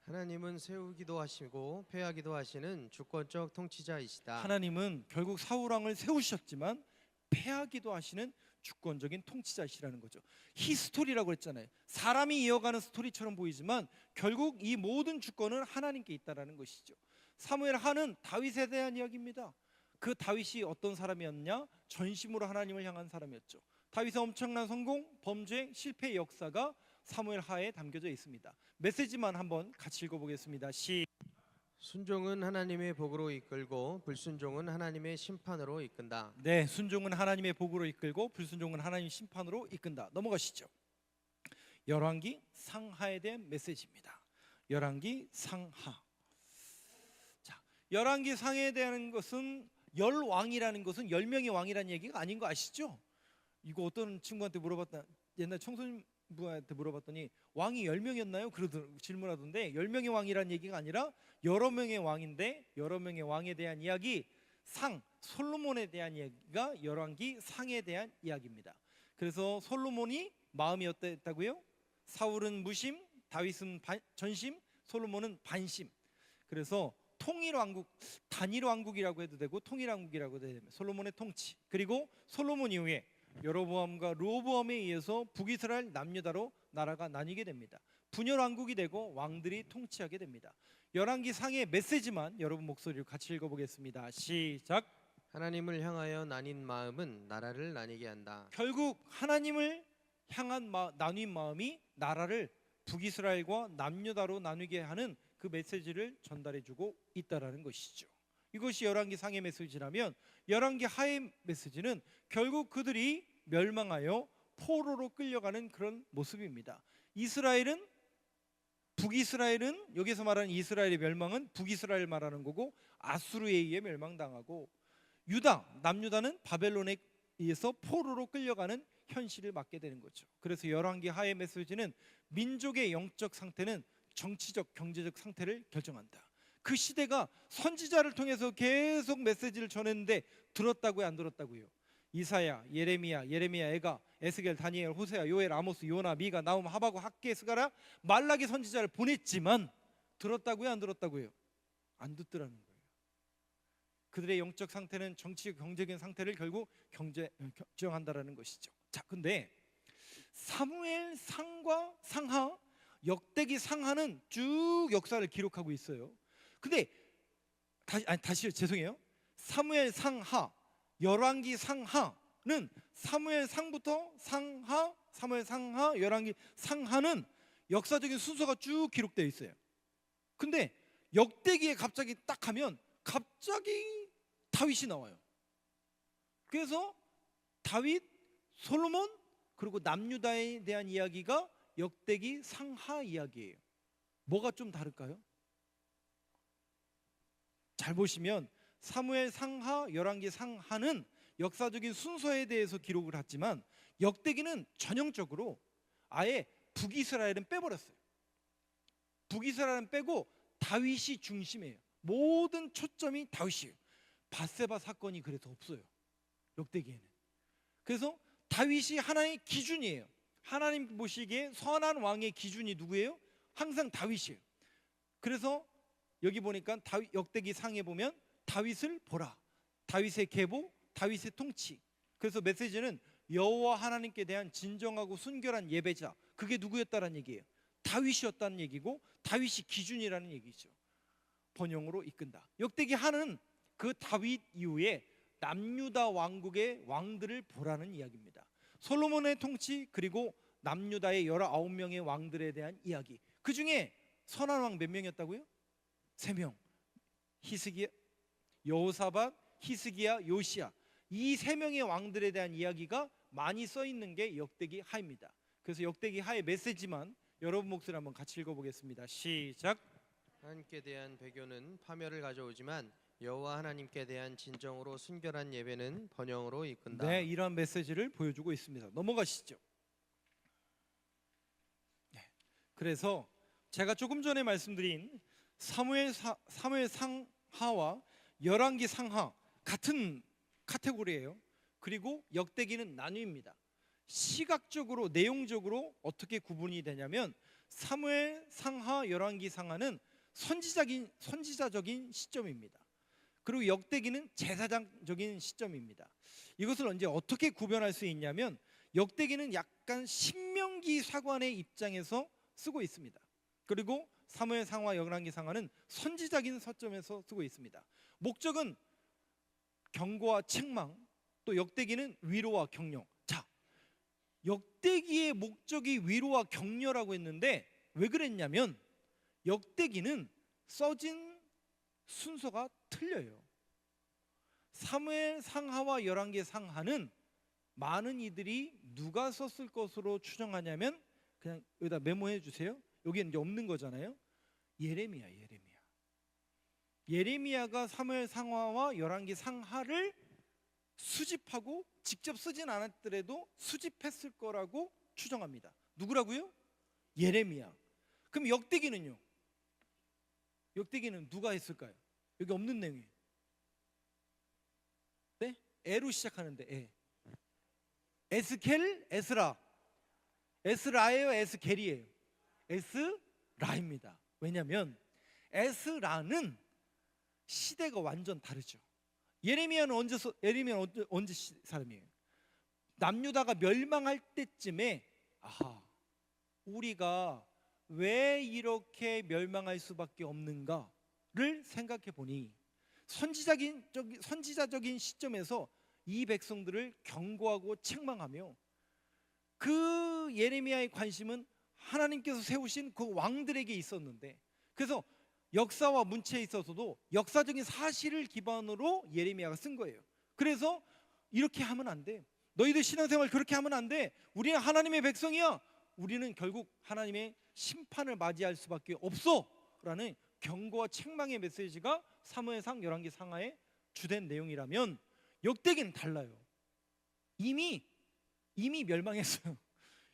하나님은 세우기도 하시고 폐하기도 하시는 주권적 통치자이시다. 하나님은 결국 사울 왕을 세우셨지만 패하기도 하시는 주권적인 통치자시라는 거죠. 히스토리라고 했잖아요. 사람이 이어가는 스토리처럼 보이지만 결국 이 모든 주권은 하나님께 있다라는 것이죠. 사무엘 하는 다윗에 대한 이야기입니다. 그 다윗이 어떤 사람이었냐? 전심으로 하나님을 향한 사람이었죠. 다윗의 엄청난 성공, 범죄, 실패의 역사가 사무엘 하에 담겨져 있습니다. 메시지만 한번 같이 읽어보겠습니다. 순종은 하나님의 복으로 이끌고 불순종은 하나님의 심판으로 이끈다. 네, 순종은 하나님의 복으로 이끌고 불순종은 하나님의 심판으로 이끈다. 넘어가시죠. 열왕기 상하에 대한 메시지입니다. 열왕기 상하. 자, 열왕기 상에 대한 것은, 열왕이라는 것은 10명의 왕이라는 얘기가 아닌 거 아시죠? 이거 어떤 친구한테 물어봤다, 옛날 청소년부한테 물어봤더니 왕이 10명이었나요? 질문하던데, 10명의 왕이라는 얘기가 아니라 여러 명의 왕인데, 여러 명의 왕에 대한 이야기, 솔로몬에 대한 이야기가 열왕기 상에 대한 이야기입니다. 그래서 솔로몬이 마음이 어땠다고요? 사울은 무심, 다윗은 전심, 솔로몬은 반심. 그래서 통일왕국, 단일왕국이라고 해도 되고 통일왕국이라고 해도 됩니다. 솔로몬의 통치, 그리고 솔로몬 이후에 여로보암과 르호보암에 의해서 북이스라엘 남유다로 나라가 나뉘게 됩니다. 분열왕국이 되고 왕들이 통치하게 됩니다. 열왕기 상의 메시지만 여러분 목소리로 같이 읽어보겠습니다. 시작. 하나님을 향하여 나뉜 마음은 나라를 나뉘게 한다. 결국 하나님을 향한 나뉜 마음이 나라를 북이스라엘과 남유다로 나누게 하는 그 메시지를 전달해주고 있다라는 것이죠. 이것이 열왕기 상의 메시지라면, 열왕기 하의 메시지는 결국 그들이 멸망하여 포로로 끌려가는 그런 모습입니다. 북이스라엘은 여기서 말하는 이스라엘의 멸망은 북이스라엘 말하는 거고, 아수르에 의해 멸망당하고, 남유다는 바벨론에 의해서 포로로 끌려가는 현실을 맞게 되는 거죠. 그래서 열왕기 하의 메시지는 민족의 영적 상태는 정치적, 경제적 상태를 결정한다. 그 시대가 선지자를 통해서 계속 메시지를 전했는데 들었다고요, 안 들었다고요? 이사야, 예레미야, 에가, 에스겔, 다니엘, 호세아, 요엘, 아모스, 요나, 미가, 나움, 하박국, 학개, 스가랴, 말라기 선지자를 보냈지만 들었다고요, 안 들었다고요? 안 듣더라는 거예요. 그들의 영적 상태는 정치, 경제적인 상태를 결국 결정한다라는 것이죠. 자, 근데 사무엘 상과 상하, 역대기 상하는 쭉 역사를 기록하고 있어요. 근데 다시 죄송해요. 사무엘 상하, 열왕기 상하는 사무엘 상부터 사무엘 상하, 열왕기 상하는 역사적인 순서가 쭉 기록되어 있어요. 근데 역대기에 갑자기 딱 하면 갑자기 다윗이 나와요. 그래서 다윗, 솔로몬, 그리고 남유다에 대한 이야기가 역대기 상하 이야기예요. 뭐가 좀 다를까요? 잘 보시면 사무엘 상하, 열왕기 상하는 역사적인 순서에 대해서 기록을 했지만 역대기는 전형적으로 아예 북이스라엘은 빼버렸어요. 북이스라엘은 빼고 다윗이 중심이에요. 모든 초점이 다윗이에요. 밧세바 사건이 그래서 없어요, 역대기에는. 그래서 다윗이 하나의 기준이에요. 하나님 보시기에 선한 왕의 기준이 누구예요? 항상 다윗이에요. 그래서 여기 보니까 역대기 상에 보면 다윗을 보라, 다윗의 계보, 다윗의 통치. 그래서 메시지는 여호와 하나님께 대한 진정하고 순결한 예배자, 그게 누구였다라는 얘기예요? 다윗이었다는 얘기고, 다윗이 기준이라는 얘기죠. 번영으로 이끈다. 역대기 하는 그 다윗 이후에 남유다 왕국의 왕들을 보라는 이야기입니다. 솔로몬의 통치, 그리고 남유다의 19명의 왕들에 대한 이야기. 그 중에 선한 왕 몇 명이었다고요? 세 명. 히스기야, 여호사밧, 히스기야, 요시야. 이 세 명의 왕들에 대한 이야기가 많이 써 있는 게 역대기 하입니다. 그래서 역대기 하의 메시지만 여러분 목소리 한번 같이 읽어보겠습니다. 시작. 하나님께 대한 배교는 파멸을 가져오지만 여호와 하나님께 대한 진정으로 순결한 예배는 번영으로 이끈다. 네, 이러한 메시지를 보여주고 있습니다. 넘어가시죠. 네, 그래서 제가 조금 전에 말씀드린 사무엘 상하와 열왕기 상하 같은 카테고리예요. 그리고 역대기는 나뉩니다. 시각적으로 내용적으로 어떻게 구분이 되냐면 사무엘 상하 열왕기 상하는 선지자적인 시점입니다. 그리고 역대기는 제사장적인 시점입니다. 이것을 언제 어떻게 구별할 수 있냐면 역대기는 약간 신명기 사관의 입장에서 쓰고 있습니다. 그리고 사무엘 상하 열왕기 상하는 선지자적인 서점에서 쓰고 있습니다. 목적은 경고와 책망, 또 역대기는 위로와 격려. 자, 역대기의 목적이 위로와 격려라고 했는데 왜 그랬냐면 역대기는 써진 순서가 틀려요. 사무엘 상하와 열왕기 상하는 많은 이들이 누가 썼을 것으로 추정하냐면 그냥 여기다 메모해 주세요. 여기는 이제 없는 거잖아요. 예레미야가 사무엘 상하와 열왕기 상하를 수집하고 직접 쓰진 않았더라도 수집했을 거라고 추정합니다. 누구라고요? 예레미야. 그럼 역대기는요? 역대기는 누가 했을까요? 여기 없는 내용이에요. 네? 에로 시작하는데 에. 에스겔, 에스라. 에스라예요, 에스겔이에요? 에스라입니다. 왜냐하면 에스라는 시대가 완전 다르죠. 예레미야는 언제 사람이에요? 남유다가 멸망할 때쯤에 아하, 우리가 왜 이렇게 멸망할 수밖에 없는가를 생각해 보니 선지자적인 시점에서 이 백성들을 경고하고 책망하며 그 예레미야의 관심은 하나님께서 세우신 그 왕들에게 있었는데, 그래서 역사와 문체에 있어서도 역사적인 사실을 기반으로 예레미야가 쓴 거예요. 그래서 이렇게 하면 안 돼. 너희들 신앙생활 그렇게 하면 안 돼. 우리는 하나님의 백성이야. 우리는 결국 하나님의 심판을 맞이할 수밖에 없어 라는 경고와 책망의 메시지가 사무엘상 열왕기 상하의 주된 내용이라면 역대기는 달라요. 이미 멸망했어요.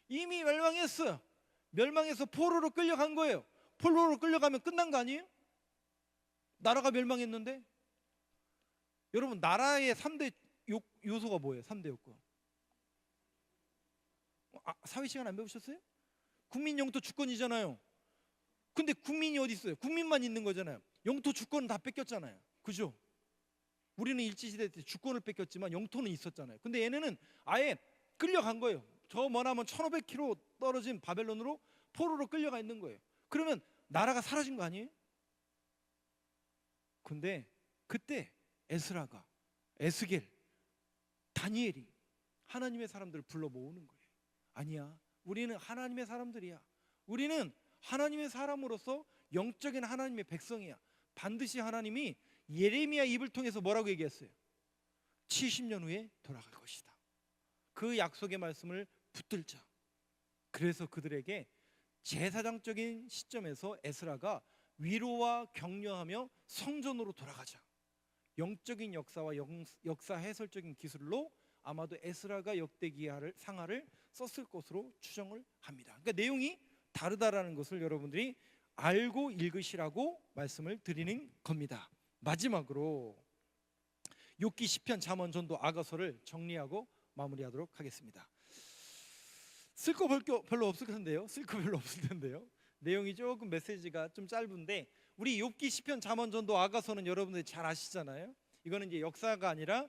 이미 멸망했어요. 멸망해서 포로로 끌려간 거예요. 포로로 끌려가면 끝난 거 아니에요? 나라가 멸망했는데. 여러분, 나라의 3대 요소가 뭐예요? 3대 요건. 사회 시간 안 배우셨어요? 국민 영토 주권이잖아요. 근데 국민이 어디 있어요? 국민만 있는 거잖아요. 영토 주권은 다 뺏겼잖아요. 그죠? 우리는 일제시대 때 주권을 뺏겼지만 영토는 있었잖아요. 근데 얘네는 아예 끌려간 거예요. 저 머나먼 1500km 떨어진 바벨론으로 포로로 끌려가 있는 거예요. 그러면 나라가 사라진 거 아니에요? 근데 그때 에스라가, 에스겔, 다니엘이 하나님의 사람들을 불러 모으는 거예요. 아니야, 우리는 하나님의 사람들이야. 우리는 하나님의 사람으로서 영적인 하나님의 백성이야. 반드시 하나님이 예레미야 입을 통해서 뭐라고 얘기했어요? 70년 후에 돌아갈 것이다. 그 약속의 말씀을 붙들자. 그래서 그들에게 제사장적인 시점에서 에스라가 위로와 격려하며 성전으로 돌아가자. 영적인 역사와 역사 해설적인 기술로 아마도 에스라가 역대기 상하를 썼을 것으로 추정을 합니다. 그러니까 내용이 다르다라는 것을 여러분들이 알고 읽으시라고 말씀을 드리는 겁니다. 마지막으로 욥기, 시편, 잠언, 전도, 아가서를 정리하고 마무리하도록 하겠습니다. 쓸 거 별로 없을 텐데요. 내용이 조금 메시지가 좀 짧은데 우리 욥기, 시편, 잠언, 전도, 아가서는 여러분들이 잘 아시잖아요. 이거는 이제 역사가 아니라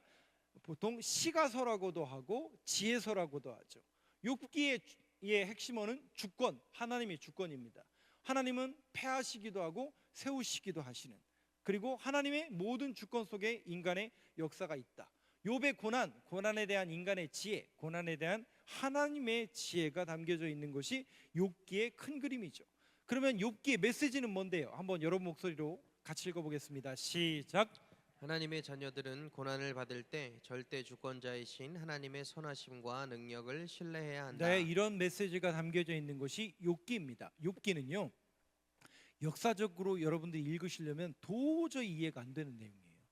보통 시가서라고도 하고 지혜서라고도 하죠. 욥기의 핵심어는 주권, 하나님의 주권입니다. 하나님은 패하시기도 하고 세우시기도 하시는, 그리고 하나님의 모든 주권 속에 인간의 역사가 있다. 욥의 고난에 대한 인간의 지혜, 고난에 대한 하나님의 지혜가 담겨져 있는 것이 욥기의 큰 그림이죠. 그러면 욥기의 메시지는 뭔데요? 한번 여러분 목소리로 같이 읽어보겠습니다. 시작. 하나님의 자녀들은 고난을 받을 때 절대 주권자이신 하나님의 선하심과 능력을 신뢰해야 한다. 네, 이런 메시지가 담겨져 있는 것이 욥기입니다. 욥기는요, 역사적으로 여러분들이 읽으시려면 도저히 이해가 안 되는 내용이에요.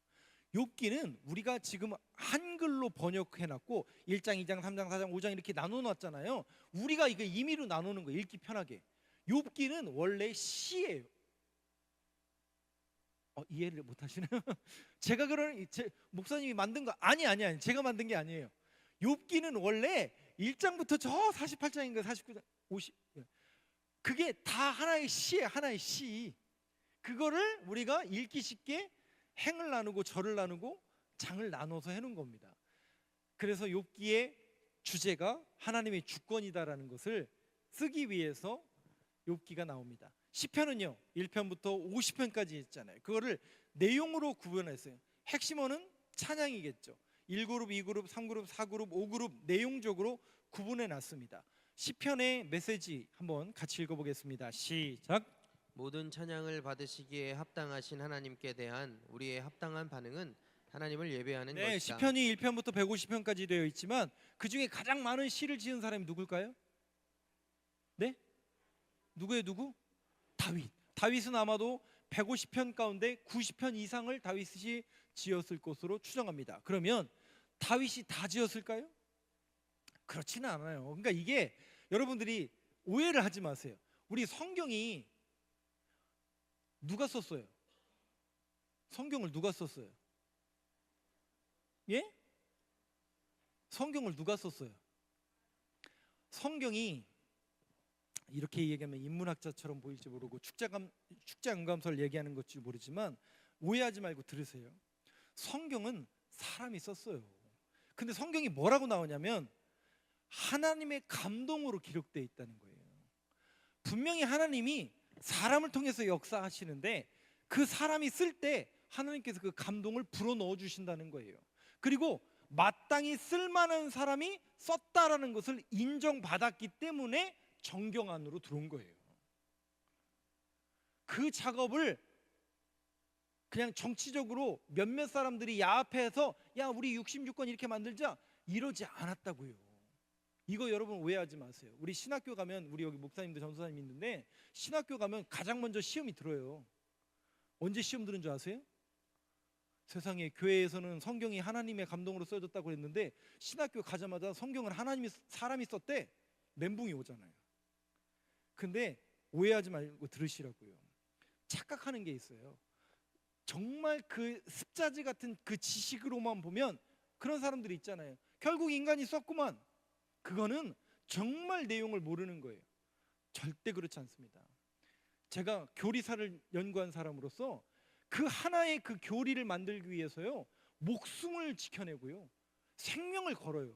욥기는 우리가 지금 한글로 번역해놨고 1장, 2장, 3장, 4장, 5장 이렇게 나눠놨잖아요. 우리가 이거 임의로 나누는 거예요. 읽기 편하게. 욥기는 원래 시예요. 이해를 못 하시나요? 제가 그런 목사님이 만든 거 아니. 제가 만든 게 아니에요. 욥기는 원래 1장부터 저 48장인가 49장 50 그게 다 하나의 시예요. 하나의 시. 그거를 우리가 읽기 쉽게 행을 나누고 절을 나누고 장을 나눠서 해놓은 겁니다. 그래서 욥기의 주제가 하나님의 주권이다라는 것을 쓰기 위해서 욥기가 나옵니다. 시편은요 1편부터 50편까지 있잖아요. 그거를 내용으로 구분했어요. 핵심어는 찬양이겠죠. 1그룹, 2그룹, 3그룹, 4그룹, 5그룹 내용적으로 구분해 놨습니다. 시편의 메시지 한번 같이 읽어보겠습니다. 시작. 모든 찬양을 받으시기에 합당하신 하나님께 대한 우리의 합당한 반응은 하나님을 예배하는 네, 것이다. 시편이 1편부터 150편까지 되어 있지만 그 중에 가장 많은 시를 지은 사람이 누굴까요? 네? 누구예요? 누구? 다윗. 다윗은 아마도 150편 가운데 90편 이상을 다윗이 지었을 것으로 추정합니다. 그러면 다윗이 다 지었을까요? 그렇지는 않아요. 그러니까 이게 여러분들이 오해를 하지 마세요. 우리 성경이 누가 썼어요? 성경을 누가 썼어요? 예? 성경을 누가 썼어요? 성경이 이렇게 얘기하면 인문학자처럼 보일지 모르고 축자응감서를 얘기하는 것지 모르지만 오해하지 말고 들으세요. 성경은 사람이 썼어요. 근데 성경이 뭐라고 나오냐면 하나님의 감동으로 기록되어 있다는 거예요. 분명히 하나님이 사람을 통해서 역사하시는데 그 사람이 쓸 때 하나님께서 그 감동을 불어넣어 주신다는 거예요. 그리고 마땅히 쓸만한 사람이 썼다라는 것을 인정받았기 때문에 정경 안으로 들어온 거예요. 그 작업을 그냥 정치적으로 몇몇 사람들이 야합해서 야 우리 66권 이렇게 만들자 이러지 않았다고요. 이거 여러분 오해하지 마세요. 우리 신학교 가면 우리 여기 목사님들 전도사님 있는데 신학교 가면 가장 먼저 시험이 들어요. 언제 시험 들은 줄 아세요? 세상에 교회에서는 성경이 하나님의 감동으로 써졌다고 했는데 신학교 가자마자 성경을 사람이 썼대. 멘붕이 오잖아요. 근데 오해하지 말고 들으시라고요. 착각하는 게 있어요. 정말 그 습자지 같은 그 지식으로만 보면 그런 사람들이 있잖아요. 결국 인간이 썼구만. 그거는 정말 내용을 모르는 거예요. 절대 그렇지 않습니다. 제가 교리사를 연구한 사람으로서 그 하나의 그 교리를 만들기 위해서요 목숨을 지켜내고요 생명을 걸어요.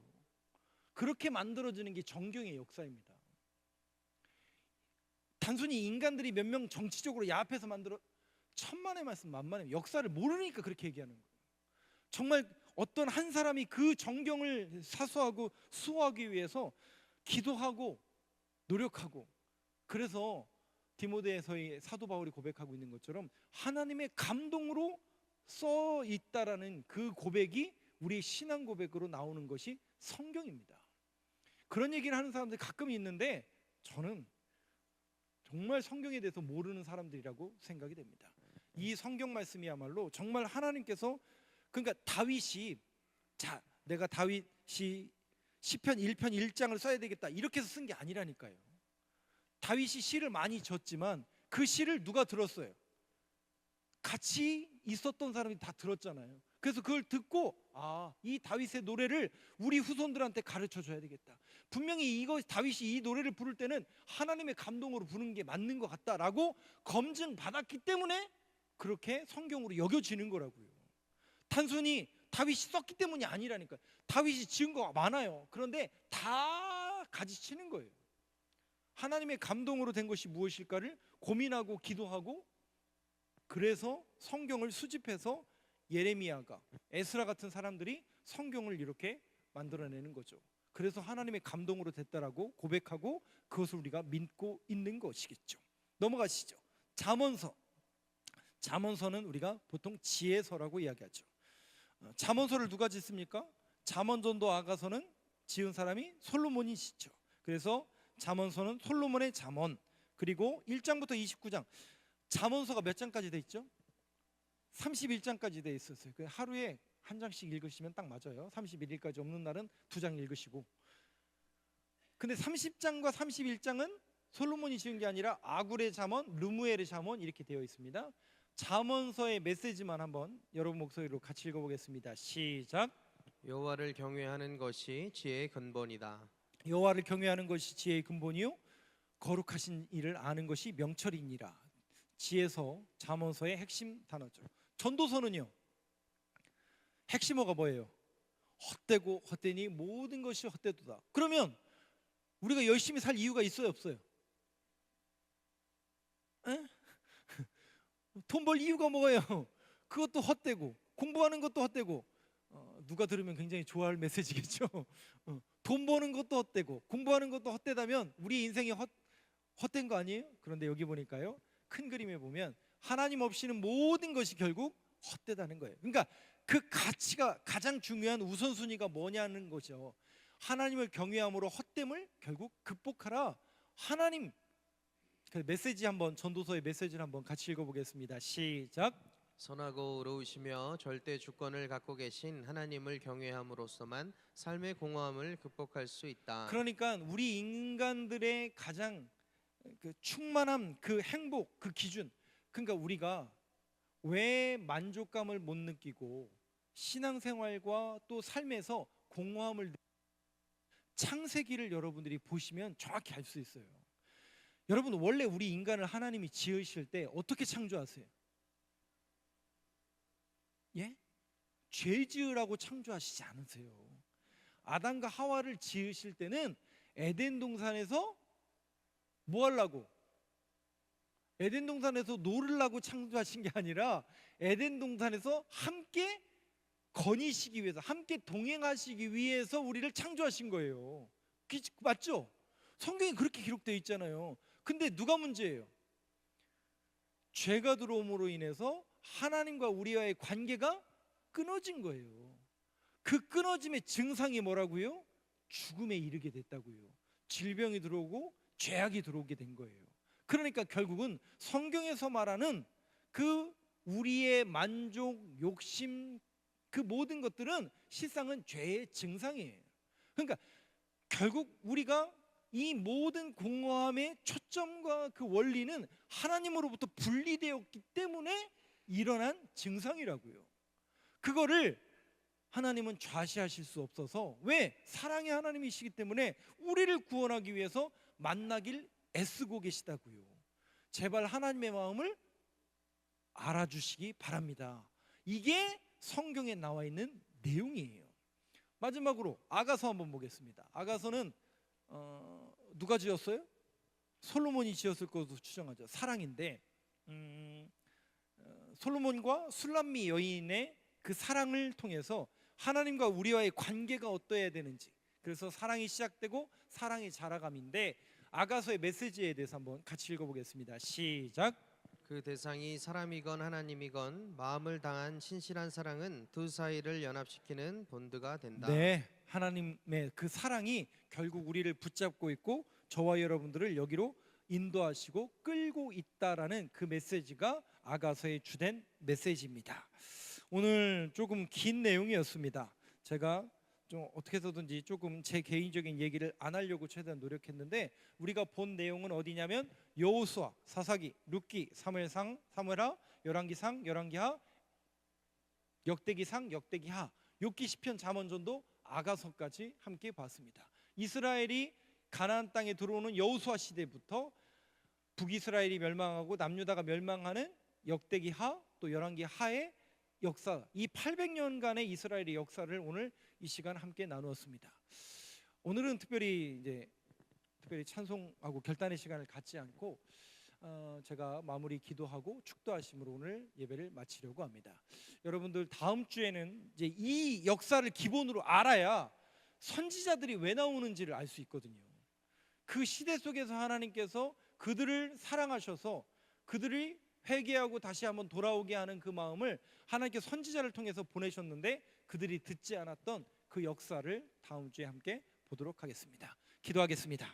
그렇게 만들어지는 게 정경의 역사입니다. 단순히 인간들이 몇 명 정치적으로 야합해서 만들어 천만의 말씀 만만의 역사를 모르니까 그렇게 얘기하는 거예요. 정말 어떤 한 사람이 그 정경을 사수하고 수호하기 위해서 기도하고 노력하고 그래서 디모데에서의 사도 바울이 고백하고 있는 것처럼 하나님의 감동으로 써 있다라는 그 고백이 우리의 신앙 고백으로 나오는 것이 성경입니다. 그런 얘기를 하는 사람들이 가끔 있는데 저는 정말 성경에 대해서 모르는 사람들이라고 생각이 됩니다. 이 성경 말씀이야말로 정말 하나님께서 그러니까 다윗이 자 내가 다윗이 시편 1편 1장을 써야 되겠다 이렇게 해서 쓴 게 아니라니까요. 다윗이 시를 많이 졌지만 그 시를 누가 들었어요? 같이 있었던 사람이 다 들었잖아요. 그래서 그걸 듣고 이 다윗의 노래를 우리 후손들한테 가르쳐 줘야 되겠다. 분명히 다윗이 이 노래를 부를 때는 하나님의 감동으로 부르는 게 맞는 것 같다라고 검증받았기 때문에 그렇게 성경으로 여겨지는 거라고요. 단순히 다윗이 썼기 때문이 아니라니까요. 다윗이 지은 거 많아요. 그런데 다 가지치는 거예요. 하나님의 감동으로 된 것이 무엇일까를 고민하고 기도하고 그래서 성경을 수집해서 예레미야가 에스라 같은 사람들이 성경을 이렇게 만들어내는 거죠. 그래서 하나님의 감동으로 됐다라고 고백하고 그것을 우리가 믿고 있는 것이겠죠. 넘어가시죠. 잠언서 잠언서는 우리가 보통 지혜서라고 이야기하죠. 잠언서를 누가 짓습니까? 잠언전도 아가서는 지은 사람이 솔로몬이 짓죠. 그래서 잠언서는 솔로몬의 잠언, 그리고 1장부터 29장, 잠언서가 몇 장까지 돼 있죠? 31장까지 돼 있었어요. 하루에 한 장씩 읽으시면 딱 맞아요. 31일까지 없는 날은 2장 읽으시고. 근데 30장과 31장은 솔로몬이 지은 게 아니라 아굴의 잠언, 르무엘의 잠언 이렇게 되어 있습니다. 잠언서의 메시지만 한번 여러분 목소리로 같이 읽어보겠습니다. 시작. 여호와를 경외하는 것이 지혜의 근본이다. 여호와를 경외하는 것이 지혜의 근본이요 거룩하신 이를 아는 것이 명철이니라. 지혜서, 잠언서의 핵심 단어죠. 전도서는요, 핵심어가 뭐예요? 헛되고 헛되니 모든 것이 헛되도다. 그러면 우리가 열심히 살 이유가 있어요, 없어요? 돈 벌 이유가 뭐예요? 그것도 헛되고 공부하는 것도 헛되고. 누가 들으면 굉장히 좋아할 메시지겠죠. 돈 버는 것도 헛되고 공부하는 것도 헛되다면 우리 인생이 헛된 거 아니에요? 그런데 여기 보니까요, 큰 그림에 보면 하나님 없이는 모든 것이 결국 헛되다는 거예요. 그러니까 그 가치가 가장 중요한 우선순위가 뭐냐는 거죠. 하나님을 경외함으로 헛됨을 결국 극복하라. 하나님, 그 메시지 한번, 전도서의 메시지를 한번 같이 읽어보겠습니다. 시작. 선하고 의로우시며 절대 주권을 갖고 계신 하나님을 경외함으로써만 삶의 공허함을 극복할 수 있다. 그러니까 우리 인간들의 가장 그 충만함, 그 행복, 그 기준, 그러니까 우리가 왜 만족감을 못 느끼고 신앙생활과 또 삶에서 공허함을 창세기를 여러분들이 보시면 정확히 알 수 있어요. 여러분, 원래 우리 인간을 하나님이 지으실 때 어떻게 창조하세요? 예? 죄 지으라고 창조하시지 않으세요. 아담과 하와를 지으실 때는 에덴 동산에서 뭐 하려고? 에덴 동산에서 놀으려고 창조하신 게 아니라 에덴 동산에서 함께 거니시기 위해서, 함께 동행하시기 위해서 우리를 창조하신 거예요. 맞죠? 성경에 그렇게 기록되어 있잖아요. 근데 누가 문제예요? 죄가 들어옴으로 인해서 하나님과 우리와의 관계가 끊어진 거예요. 그 끊어짐의 증상이 뭐라고요? 죽음에 이르게 됐다고요. 질병이 들어오고 죄악이 들어오게 된 거예요. 그러니까 결국은 성경에서 말하는 그 우리의 만족, 욕심, 그 모든 것들은 실상은 죄의 증상이에요. 그러니까 결국 우리가 이 모든 공허함의 초점과 그 원리는 하나님으로부터 분리되었기 때문에 일어난 증상이라고요. 그거를 하나님은 좌시하실 수 없어서, 왜? 사랑의 하나님이시기 때문에 우리를 구원하기 위해서 만나길 애쓰고 계시다고요. 제발 하나님의 마음을 알아주시기 바랍니다. 이게 성경에 나와 있는 내용이에요. 마지막으로 아가서 한번 보겠습니다. 아가서는 누가 지었어요? 솔로몬이 지었을 것으로 추정하죠. 사랑인데 솔로몬과 술람미 여인의 그 사랑을 통해서 하나님과 우리와의 관계가 어떠해야 되는지, 그래서 사랑이 시작되고 사랑의 자라감인데, 아가서의 메시지에 대해서 한번 같이 읽어보겠습니다. 시작. 그 대상이 사람이건 하나님이건 마음을 다한 신실한 사랑은 두 사이를 연합시키는 본드가 된다. 네, 하나님의 그 사랑이 결국 우리를 붙잡고 있고 저와 여러분들을 여기로 인도하시고 끌고 있다라는 그 메시지가 아가서의 주된 메시지입니다. 오늘 조금 긴 내용이었습니다. 제가 좀 어떻게 해서든지 조금 제 개인적인 얘기를 안 하려고 최대한 노력했는데, 우리가 본 내용은 어디냐면 여호수아, 사사기, 룻기, 사무엘상, 사무엘하, 열왕기상, 열왕기하, 역대기상, 역대기하, 욥기, 시편, 잠언전도, 아가서까지 함께 봤습니다. 이스라엘이 가나안 땅에 들어오는 여호수아 시대부터 북이스라엘이 멸망하고 남유다가 멸망하는 역대기하 또 열왕기하의 역사, 이 800년간의 이스라엘의 역사를 오늘 이 시간 함께 나누었습니다. 오늘은 특별히 찬송하고 결단의 시간을 갖지 않고 제가 마무리 기도하고 축도하심으로 오늘 예배를 마치려고 합니다. 여러분들 다음 주에는 이제 이 역사를 기본으로 알아야 선지자들이 왜 나오는지를 알 수 있거든요. 그 시대 속에서 하나님께서 그들을 사랑하셔서 그들이 회개하고 다시 한번 돌아오게 하는 그 마음을 하나님께 선지자를 통해서 보내셨는데 그들이 듣지 않았던 그 역사를 다음 주에 함께 보도록 하겠습니다. 기도하겠습니다.